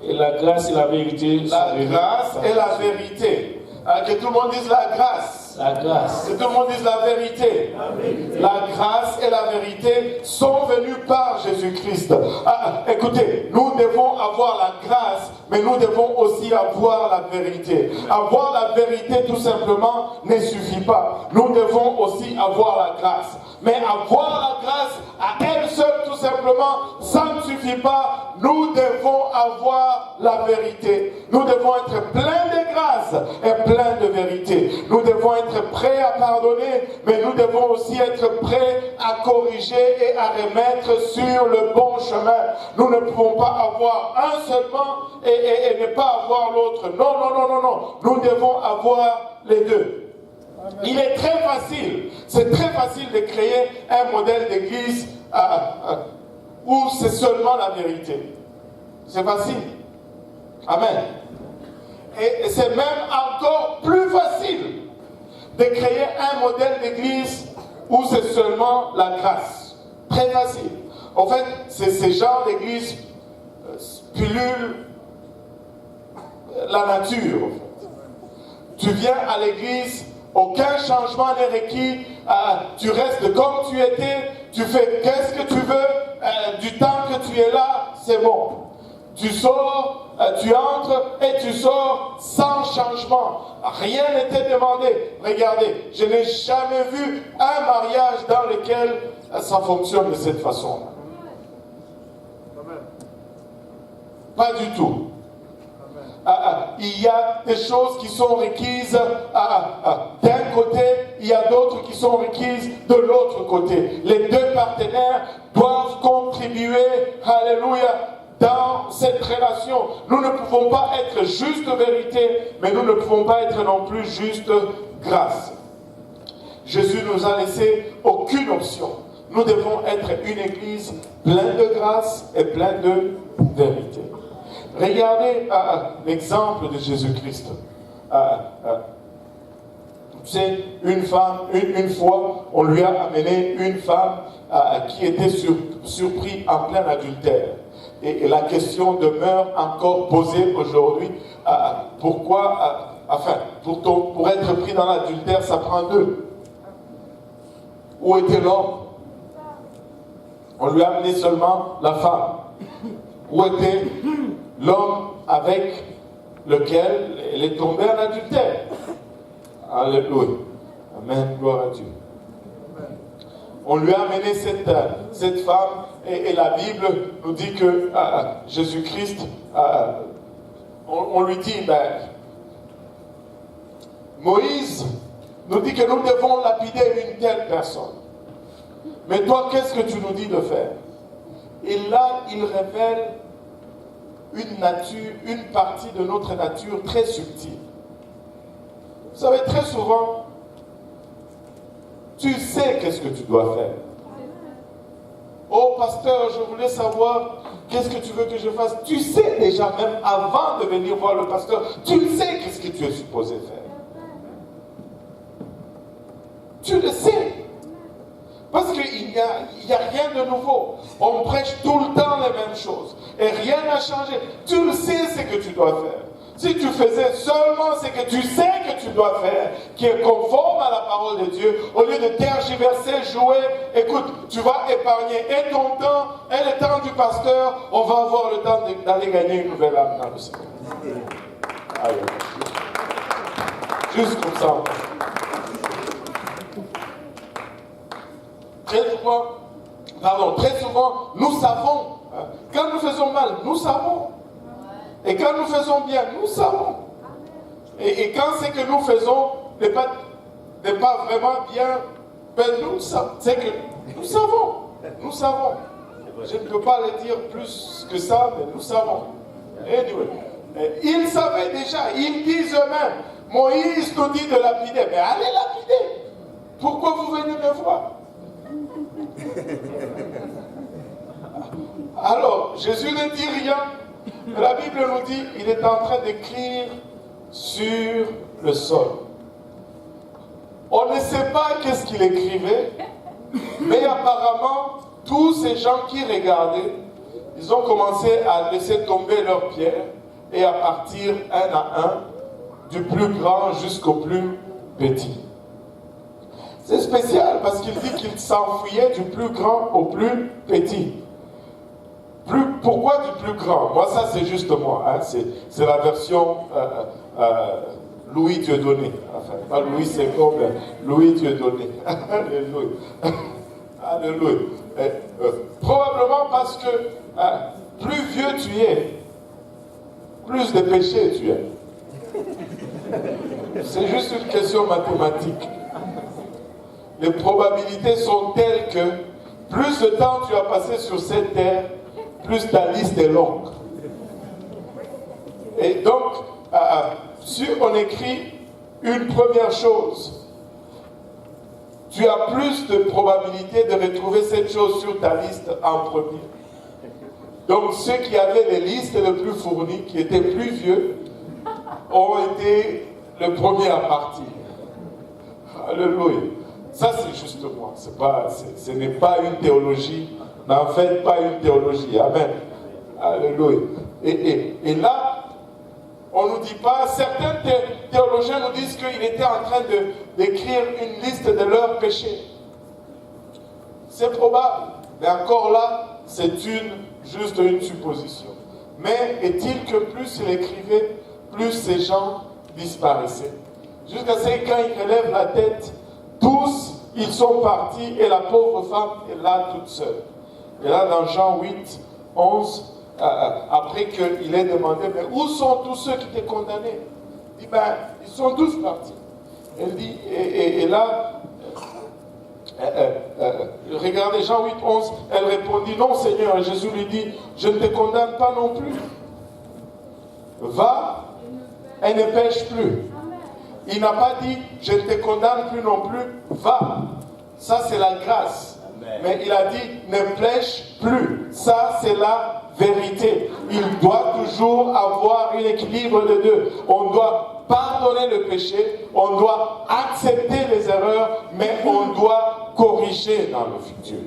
Et la grâce et la vérité. La grâce et la vérité. Que tout le monde dise la grâce. La grâce. Que tout le monde dise la vérité. La grâce et la vérité sont venues par Jésus-Christ. Écoutez, nous devons avoir la grâce, mais nous devons aussi avoir la vérité. Avoir la vérité tout simplement ne suffit pas. Nous devons aussi avoir la grâce. Mais avoir la grâce à elle seule tout simplement, ça ne suffit pas. Nous devons avoir la vérité. Nous devons être pleins de grâce et pleins de vérité. Nous devons être prêts à pardonner, mais nous devons aussi être prêts à corriger et à remettre sur le bon chemin. Nous ne pouvons pas avoir un seulement et ne pas avoir l'autre. Non. Nous devons avoir les deux. Il est très facile, c'est très facile de créer un modèle d'église où c'est seulement la vérité. C'est facile. Amen. Et c'est même encore plus facile de créer un modèle d'église où c'est seulement la grâce. Très facile. En fait, c'est ce genre d'église pullule la nature. Tu viens à l'église, aucun changement n'est requis, tu restes comme tu étais, tu fais qu'est-ce que tu veux, du temps que tu es là, c'est bon. Tu sors, tu entres et tu sors sans changement. Rien n'était demandé. Regardez, je n'ai jamais vu un mariage dans lequel ça fonctionne de cette façon-là. Pas du tout. Il y a des choses qui sont requises d'un côté, il y a d'autres qui sont requises de l'autre côté. Les deux partenaires doivent contribuer, alléluia, dans cette relation. Nous ne pouvons pas être juste vérité, mais nous ne pouvons pas être non plus juste grâce. Jésus nous a laissé aucune option. Nous devons être une église pleine de grâce et pleine de vérité. Regardez l'exemple de Jésus-Christ. C'est une femme, une fois, on lui a amené une femme qui était surprise en plein adultère. Et la question demeure encore posée aujourd'hui. Pourquoi, pour être pris dans l'adultère, ça prend deux. Où était l'homme? On lui a amené seulement la femme. Où était l'homme avec lequel elle est tombée en adultère? Alléluia. Amen. Gloire à Dieu. On lui a amené cette femme et la Bible nous dit que Jésus-Christ, on lui dit, Moïse nous dit que nous devons lapider une telle personne. Mais toi, qu'est-ce que tu nous dis de faire? Et là, il révèle une partie de notre nature très subtile. Vous savez, très souvent, tu sais qu'est-ce que tu dois faire. Oh, pasteur, je voulais savoir qu'est-ce que tu veux que je fasse. Tu sais déjà, même avant de venir voir le pasteur, tu sais qu'est-ce que tu es supposé faire. Tu le sais. Parce qu'il n'y a rien de nouveau. On prêche tout le temps les mêmes choses. Et rien n'a changé. Tu le sais ce que tu dois faire. Si tu faisais seulement ce que tu sais que tu dois faire, qui est conforme à la parole de Dieu, au lieu de tergiverser, jouer, écoute, tu vas épargner et ton temps et le temps du pasteur, on va avoir le temps d'aller gagner une nouvelle âme dans le Seigneur. Allez. Juste comme ça. Très souvent, nous savons. Quand nous faisons mal, nous savons. Et quand nous faisons bien, nous savons. Et quand ce que nous faisons n'est pas vraiment bien, c'est que nous savons. Nous savons. Je ne peux pas le dire plus que ça, mais nous savons. Anyway. Ils savaient déjà, ils disent eux-mêmes, Moïse nous dit de lapider, mais allez lapider. Pourquoi vous venez me voir? Alors, Jésus ne dit rien. Mais la Bible nous dit qu'il est en train d'écrire sur le sol. On ne sait pas qu'est-ce qu'il écrivait, mais apparemment, tous ces gens qui regardaient, ils ont commencé à laisser tomber leurs pierres et à partir un à un, du plus grand jusqu'au plus petit. C'est spécial parce qu'il dit qu'il s'enfuyait du plus grand au plus petit. Pourquoi du plus grand? Moi, ça, c'est juste moi. Hein. C'est la version Louis Dieudonné. Enfin, pas Louis Seco, mais Louis Dieudonné. Alléluia. Alléluia. Probablement parce que plus vieux tu es, plus de péchés tu es. C'est juste une question mathématique. Les probabilités sont telles que plus de temps tu as passé sur cette terre, plus ta liste est longue. Et donc, si on écrit une première chose, tu as plus de probabilité de retrouver cette chose sur ta liste en premier. Donc, ceux qui avaient les listes les plus fournies, qui étaient plus vieux, ont été les premiers à partir. Alléluia. Ça, c'est juste moi. Ce n'est pas une théologie. N'en faites pas une théologie. Amen. Alléluia. Et là, on ne nous dit pas, certains théologiens nous disent qu'il était en train d'écrire une liste de leurs péchés. C'est probable. Mais encore là, c'est juste une supposition. Mais est-il que plus il écrivait, plus ces gens disparaissaient. Jusqu'à ce que quand il relève la tête, tous, ils sont partis et la pauvre femme est là toute seule. Et là, dans Jean 8, 11, après qu'il ait demandé, mais où sont tous ceux qui étaient condamnés? Il dit, ils sont tous partis. Elle dit, et là, regardez Jean 8, 11, elle répondit, non Seigneur, et Jésus lui dit, je ne te condamne pas non plus. Va et ne pêche plus. Il n'a pas dit, je ne te condamne plus non plus, va. Ça, c'est la grâce. Amen. Mais il a dit, ne pêche plus. Ça, c'est la vérité. Il doit toujours avoir un équilibre de deux. On doit pardonner le péché, on doit accepter les erreurs, mais on doit corriger dans le futur.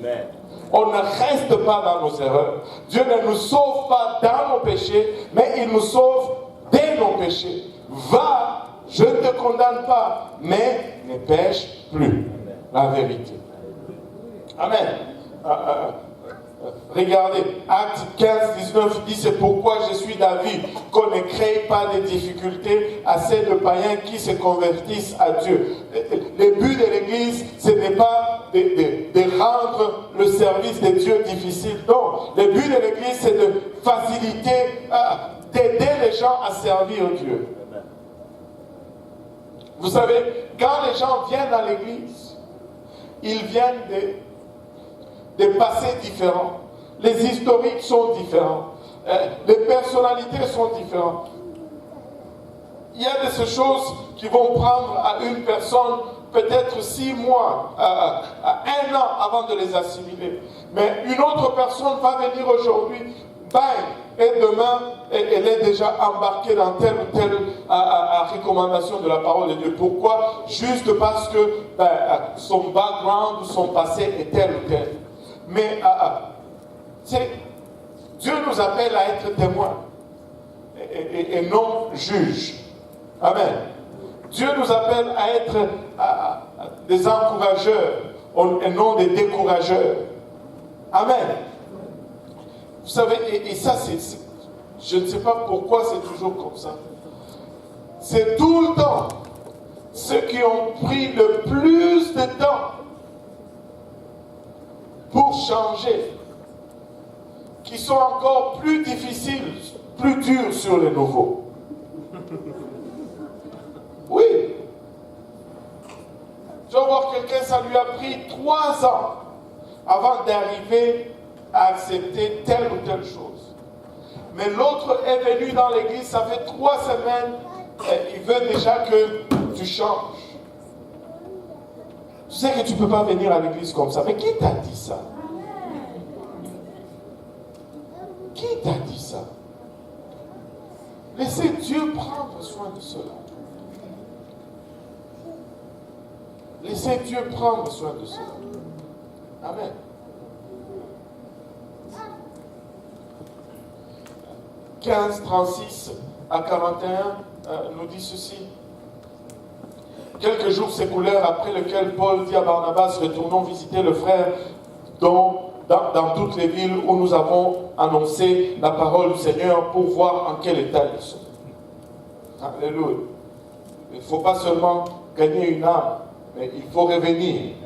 On ne reste pas dans nos erreurs. Dieu ne nous sauve pas dans nos péchés, mais il nous sauve dès nos péchés. Va, je ne te condamne pas, mais ne pêche plus. La vérité. Amen. Regardez, Actes 15, 19 dit, c'est pourquoi je suis d'avis qu'on ne crée pas de difficultés à celles de païens qui se convertissent à Dieu. Le but de l'Église, ce n'est pas de rendre le service de Dieu difficile. Non, le but de l'Église, c'est de faciliter, d'aider les gens à servir Dieu. Vous savez, quand les gens viennent dans l'Église, ils viennent des passés différents. Les historiques sont différents. Les personnalités sont différentes. Il y a de ces choses qui vont prendre à une personne peut-être 6 mois, 1 an avant de les assimiler. Mais une autre personne va venir aujourd'hui, bang, et demain, elle est déjà embarquée dans telle ou telle recommandation de la parole de Dieu. Pourquoi? Juste parce que son background, son passé est tel ou tel. Mais Dieu nous appelle à être témoins et non juges. Amen. Dieu nous appelle à être des encourageurs et non des décourageurs. Amen. Vous savez, et ça, je ne sais pas pourquoi c'est toujours comme ça. C'est tout le temps ceux qui ont pris le plus de temps pour changer, qui sont encore plus difficiles, plus durs sur les nouveaux. Oui. Je vais voir quelqu'un, ça lui a pris 3 ans avant d'arriver à accepter telle ou telle chose. Mais l'autre est venu dans l'église, ça fait 3 semaines, et il veut déjà que tu changes. Tu sais que tu ne peux pas venir à l'église comme ça. Mais qui t'a dit ça? Qui t'a dit ça? Laissez Dieu prendre soin de cela. Laissez Dieu prendre soin de cela. Amen. « 15, 36 à 41 nous dit ceci. Quelques jours s'écoulèrent après lequel Paul dit à Barnabas, retournons visiter le frère dans toutes les villes où nous avons annoncé la parole du Seigneur pour voir en quel état ils sont. Alléluia. Il ne faut pas seulement gagner une âme, mais il faut revenir,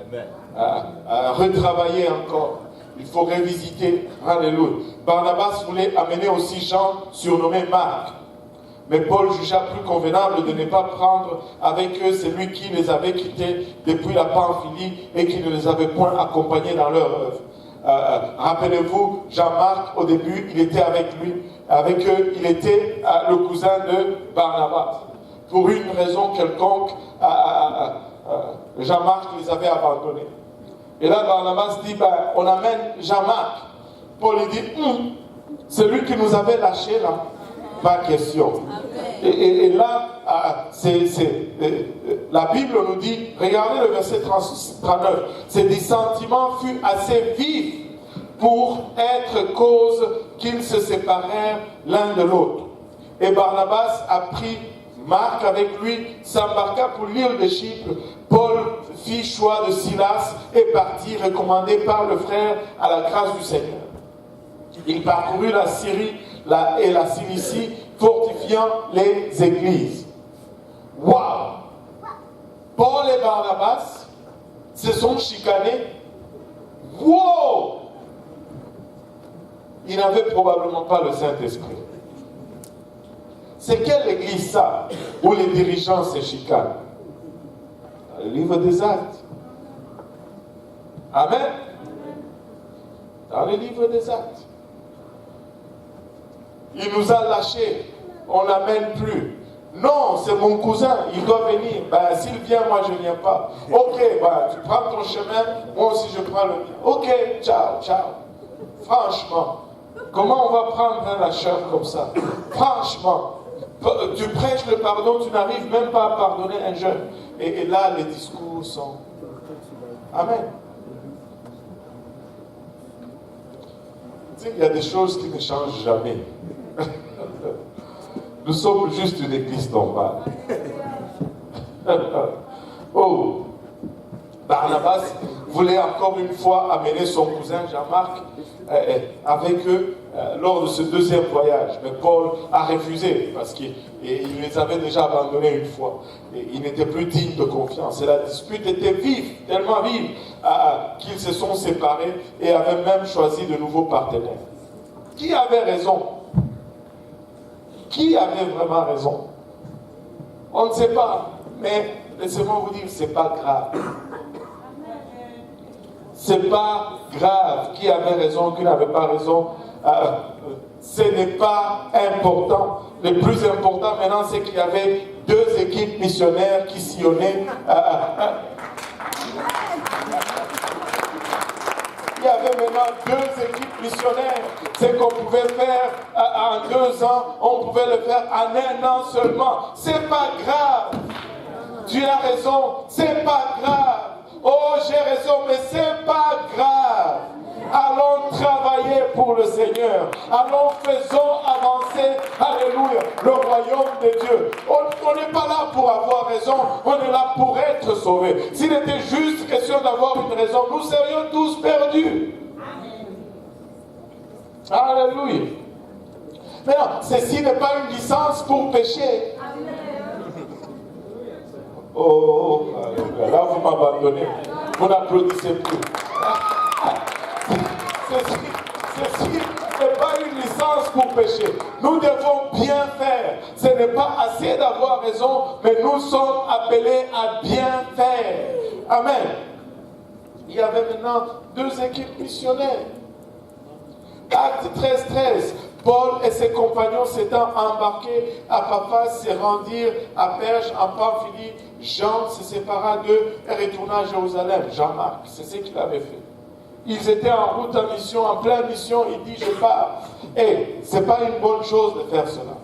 retravailler encore. Il faut revisiter. Alléluia. Barnabas voulait amener aussi Jean, surnommé Marc. Mais Paul jugea plus convenable de ne pas prendre avec eux celui qui les avait quittés depuis la Pamphylie et qui ne les avait point accompagnés dans leur œuvre. Rappelez-vous, Jean-Marc, au début, il était avec eux, il était le cousin de Barnabas. Pour une raison quelconque, Jean-Marc les avait abandonnés. Et là, Barnabas dit, on amène Jean-Marc. Paul lui dit, celui qui nous avait lâchés là, pas question. Et là, la Bible nous dit, regardez le verset 39, ces dissentiments furent assez vifs pour être cause qu'ils se séparèrent l'un de l'autre. Et Barnabas a pris Marc avec lui, s'embarqua pour l'île de Chypre. Paul fit choix de Silas et partit, recommandé par le frère à la grâce du Seigneur. Il parcourut la Syrie et la Cilicie, fortifiant les églises. Waouh! Paul et Barnabas se sont chicanés. Wow! Ils n'avaient probablement pas le Saint-Esprit. C'est quelle église ça, où les dirigeants se chicanent? Dans le livre des Actes. Amen. Dans le livre des Actes. Il nous a lâchés. On ne l'amène plus. Non, c'est mon cousin, il doit venir. S'il vient, moi je ne viens pas. Ok, tu prends ton chemin, moi aussi je prends le mien. Ok, ciao, ciao. Franchement, Comment on va prendre la chair comme ça? Franchement, tu prêches le pardon, tu n'arrives même pas à pardonner un jeune. Et là, les discours sont... Amen. Tu sais, il y a des choses qui ne changent jamais. Nous sommes juste une église tombale. Oh, Barnabas voulait encore une fois amener son cousin Jean-Marc avec eux lors de ce deuxième voyage. Mais Paul a refusé parce qu'il les avait déjà abandonnés une fois. Et il n'était plus digne de confiance. Et la dispute était vive, tellement vive, qu'ils se sont séparés et avaient même choisi de nouveaux partenaires. Qui avait raison? Qui avait vraiment raison? On ne sait pas. Mais laissez-moi vous dire, c'est pas grave. C'est pas grave qui avait raison, qui n'avait pas raison. Ce n'est pas important. Le plus important maintenant, c'est qu'il y avait deux équipes missionnaires qui sillonnaient. Il y avait maintenant deux équipes missionnaires. Ce qu'on pouvait faire en 2 ans, on pouvait le faire en 1 an seulement. C'est pas grave. Tu as raison, c'est pas grave. Oh, j'ai raison, mais c'est pas grave. Allons travailler pour le Seigneur. Allons, faisons avancer, alléluia, le royaume de Dieu. On n'est pas là pour avoir raison, on est là pour être sauvés. S'il était juste question d'avoir une raison, nous serions tous perdus. Alléluia. Mais non, ceci n'est pas une licence pour pécher. Oh, là vous m'abandonnez. Vous n'applaudissez plus. Ceci n'est pas une licence pour pécher. Nous devons bien faire. Ce n'est pas assez d'avoir raison, mais nous sommes appelés à bien faire. Amen. Il y avait maintenant 2 équipes missionnaires. Acte 13. Paul et ses compagnons s'étant embarqués à Paphos se rendirent à Perge en Pamphylie. Jean se sépara d'eux et retourna à Jérusalem. Jean-Marc, c'est ce qu'il avait fait. Ils étaient en route en mission, en pleine mission. Il dit, je pars. Et ce n'est pas une bonne chose de faire cela.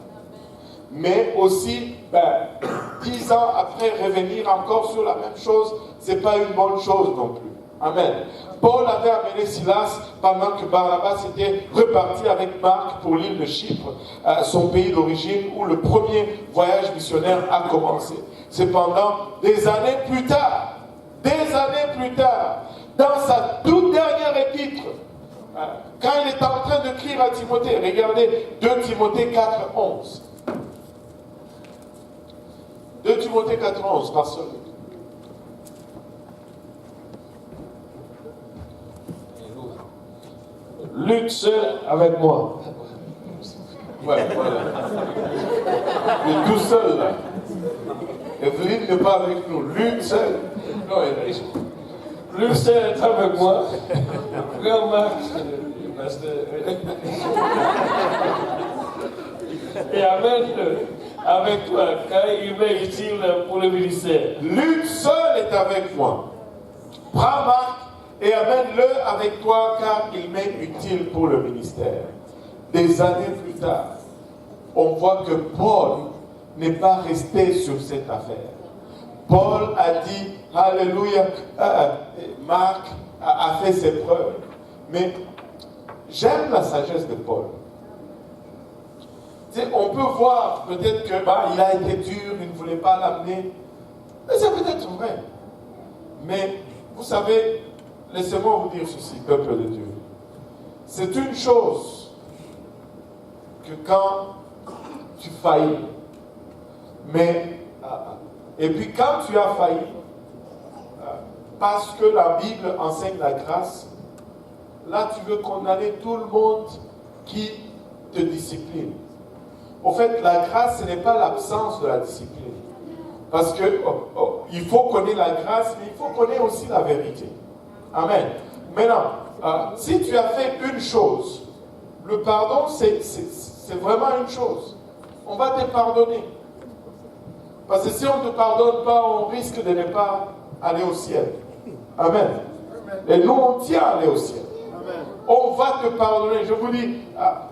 Mais aussi, 10 ans après, revenir encore sur la même chose, ce n'est pas une bonne chose non plus. Amen. Paul avait amené Silas pendant que Barnabas était reparti avec Marc pour l'île de Chypre, son pays d'origine, où le premier voyage missionnaire a commencé. Cependant, des années plus tard, dans sa toute dernière épître, quand il est en train d'écrire à Timothée, regardez 2 Timothée 4:11. 2 Timothée 4:11, pasteur. Lutte seul avec moi. Ouais, voilà. Il est tout seul là. Evelyne n'est pas avec nous. Lutte seul. Non, Lutte seul est avec moi. Frère Marc, et avec toi, car il m'est utile pour le ministère. Lutte seul est avec moi. Prends Marc et amène-le avec toi, car il m'est utile pour le ministère. Des années plus tard, on voit que Paul n'est pas resté sur cette affaire. Paul a dit, alléluia, Marc a fait ses preuves. Mais j'aime la sagesse de Paul. Tu sais, on peut voir peut-être que il a été dur, il ne voulait pas l'amener. Mais c'est peut-être vrai. Mais vous savez, laissez-moi vous dire ceci, peuple de Dieu. C'est une chose que quand tu faillis, et puis quand tu as failli, parce que la Bible enseigne la grâce, là tu veux condamner tout le monde qui te discipline. Au fait, la grâce, ce n'est pas l'absence de la discipline. Parce que il faut connaître la grâce, mais il faut connaître aussi la vérité. Amen. Maintenant, si tu as fait une chose, le pardon, c'est vraiment une chose. On va te pardonner. Parce que si on ne te pardonne pas, on risque de ne pas aller au ciel. Amen. Et nous, on tient à aller au ciel. On va te pardonner. Je vous dis,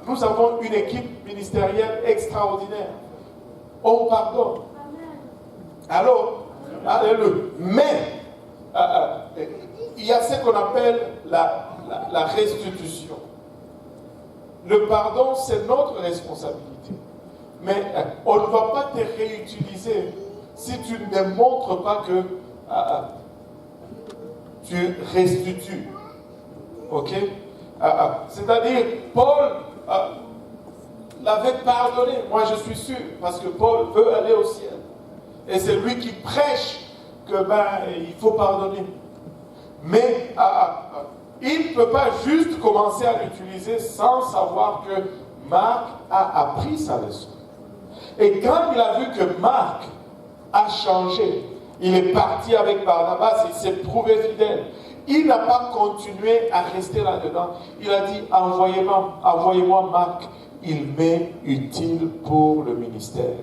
nous avons une équipe ministérielle extraordinaire. On pardonne. Alors, alléluia. Mais, il y a ce qu'on appelle la restitution. Le pardon, c'est notre responsabilité. Mais on ne va pas te réutiliser si tu ne démontres pas que tu restitues. Ok? C'est-à-dire, Paul l'avait pardonné. Moi, je suis sûr, parce que Paul veut aller au ciel. Et c'est lui qui prêche que il faut pardonner. Mais il ne peut pas juste commencer à l'utiliser sans savoir que Marc a appris sa leçon. Et quand il a vu que Marc a changé, il est parti avec Barnabas, il s'est prouvé fidèle. Il n'a pas continué à rester là-dedans. Il a dit, envoyez-moi Marc, il m'est utile pour le ministère.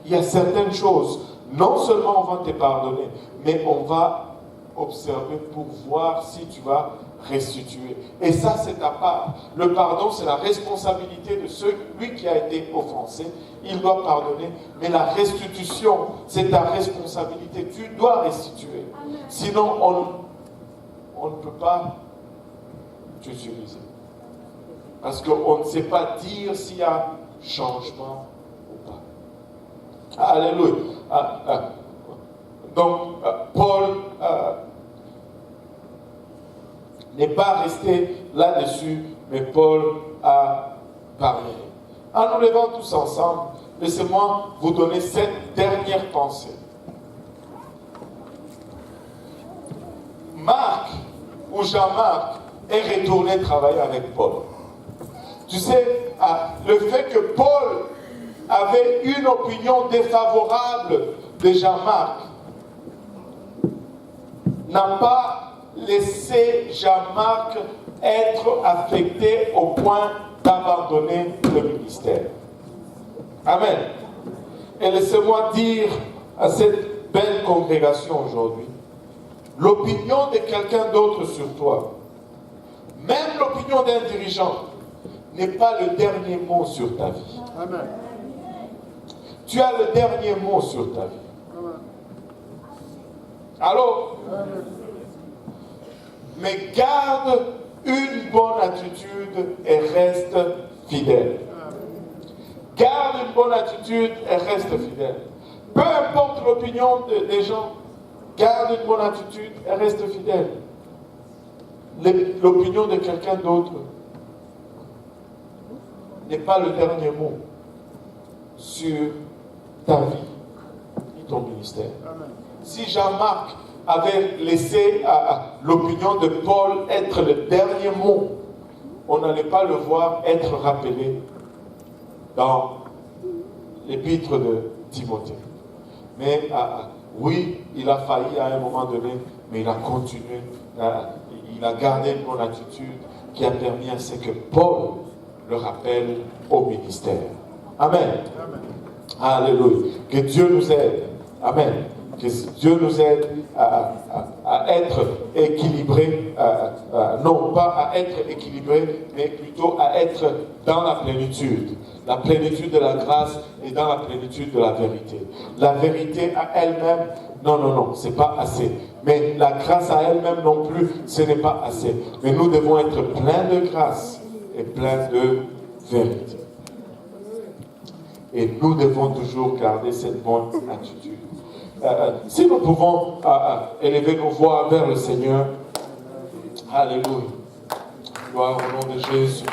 Il y a certaines choses, non seulement on va te pardonner, mais on va observer pour voir si tu vas restituer. Et ça, c'est ta part. Le pardon, c'est la responsabilité de celui qui a été offensé. Il doit pardonner. Mais la restitution, c'est ta responsabilité. Tu dois restituer. Sinon, on ne peut pas t'utiliser. Parce qu'on ne sait pas dire s'il y a changement ou pas. Alléluia. Donc, Paul n'est pas resté là-dessus, mais Paul a parlé. En nous levant tous ensemble, laissez-moi vous donner cette dernière pensée. Marc, ou Jean-Marc, est retourné travailler avec Paul. Tu sais, le fait que Paul avait une opinion défavorable de Jean-Marc n'a pas laissé Jean-Marc être affecté au point d'abandonner le ministère. Amen. Et laissez-moi dire à cette belle congrégation aujourd'hui, l'opinion de quelqu'un d'autre sur toi, même l'opinion d'un dirigeant, n'est pas le dernier mot sur ta vie. Amen. Tu as le dernier mot sur ta vie. Amen. Alors, mais garde une bonne attitude et reste fidèle. Garde une bonne attitude et reste fidèle. Peu importe l'opinion des gens, garde une bonne attitude et reste fidèle. L'opinion de quelqu'un d'autre n'est pas le dernier mot sur ta vie et ton ministère. Amen. Si Jean-Marc avait laissé l'opinion de Paul être le dernier mot, on n'allait pas le voir être rappelé dans l'épître de Timothée. Mais oui, il a failli à un moment donné, mais il a continué, il a gardé une bonne attitude qui a permis à ce que Paul le rappelle au ministère. Amen. Amen. Alléluia. Que Dieu nous aide. Amen. Que Dieu nous aide à être équilibrés, non pas à être équilibrés, mais plutôt à être dans la plénitude de la grâce et dans la plénitude de la vérité. La vérité à elle-même, non, c'est pas assez. Mais la grâce à elle-même non plus, ce n'est pas assez. Mais nous devons être pleins de grâce et pleins de vérité. Et nous devons toujours garder cette bonne attitude. Si nous pouvons élever nos voix vers le Seigneur. Alléluia. Gloire au nom de Jésus.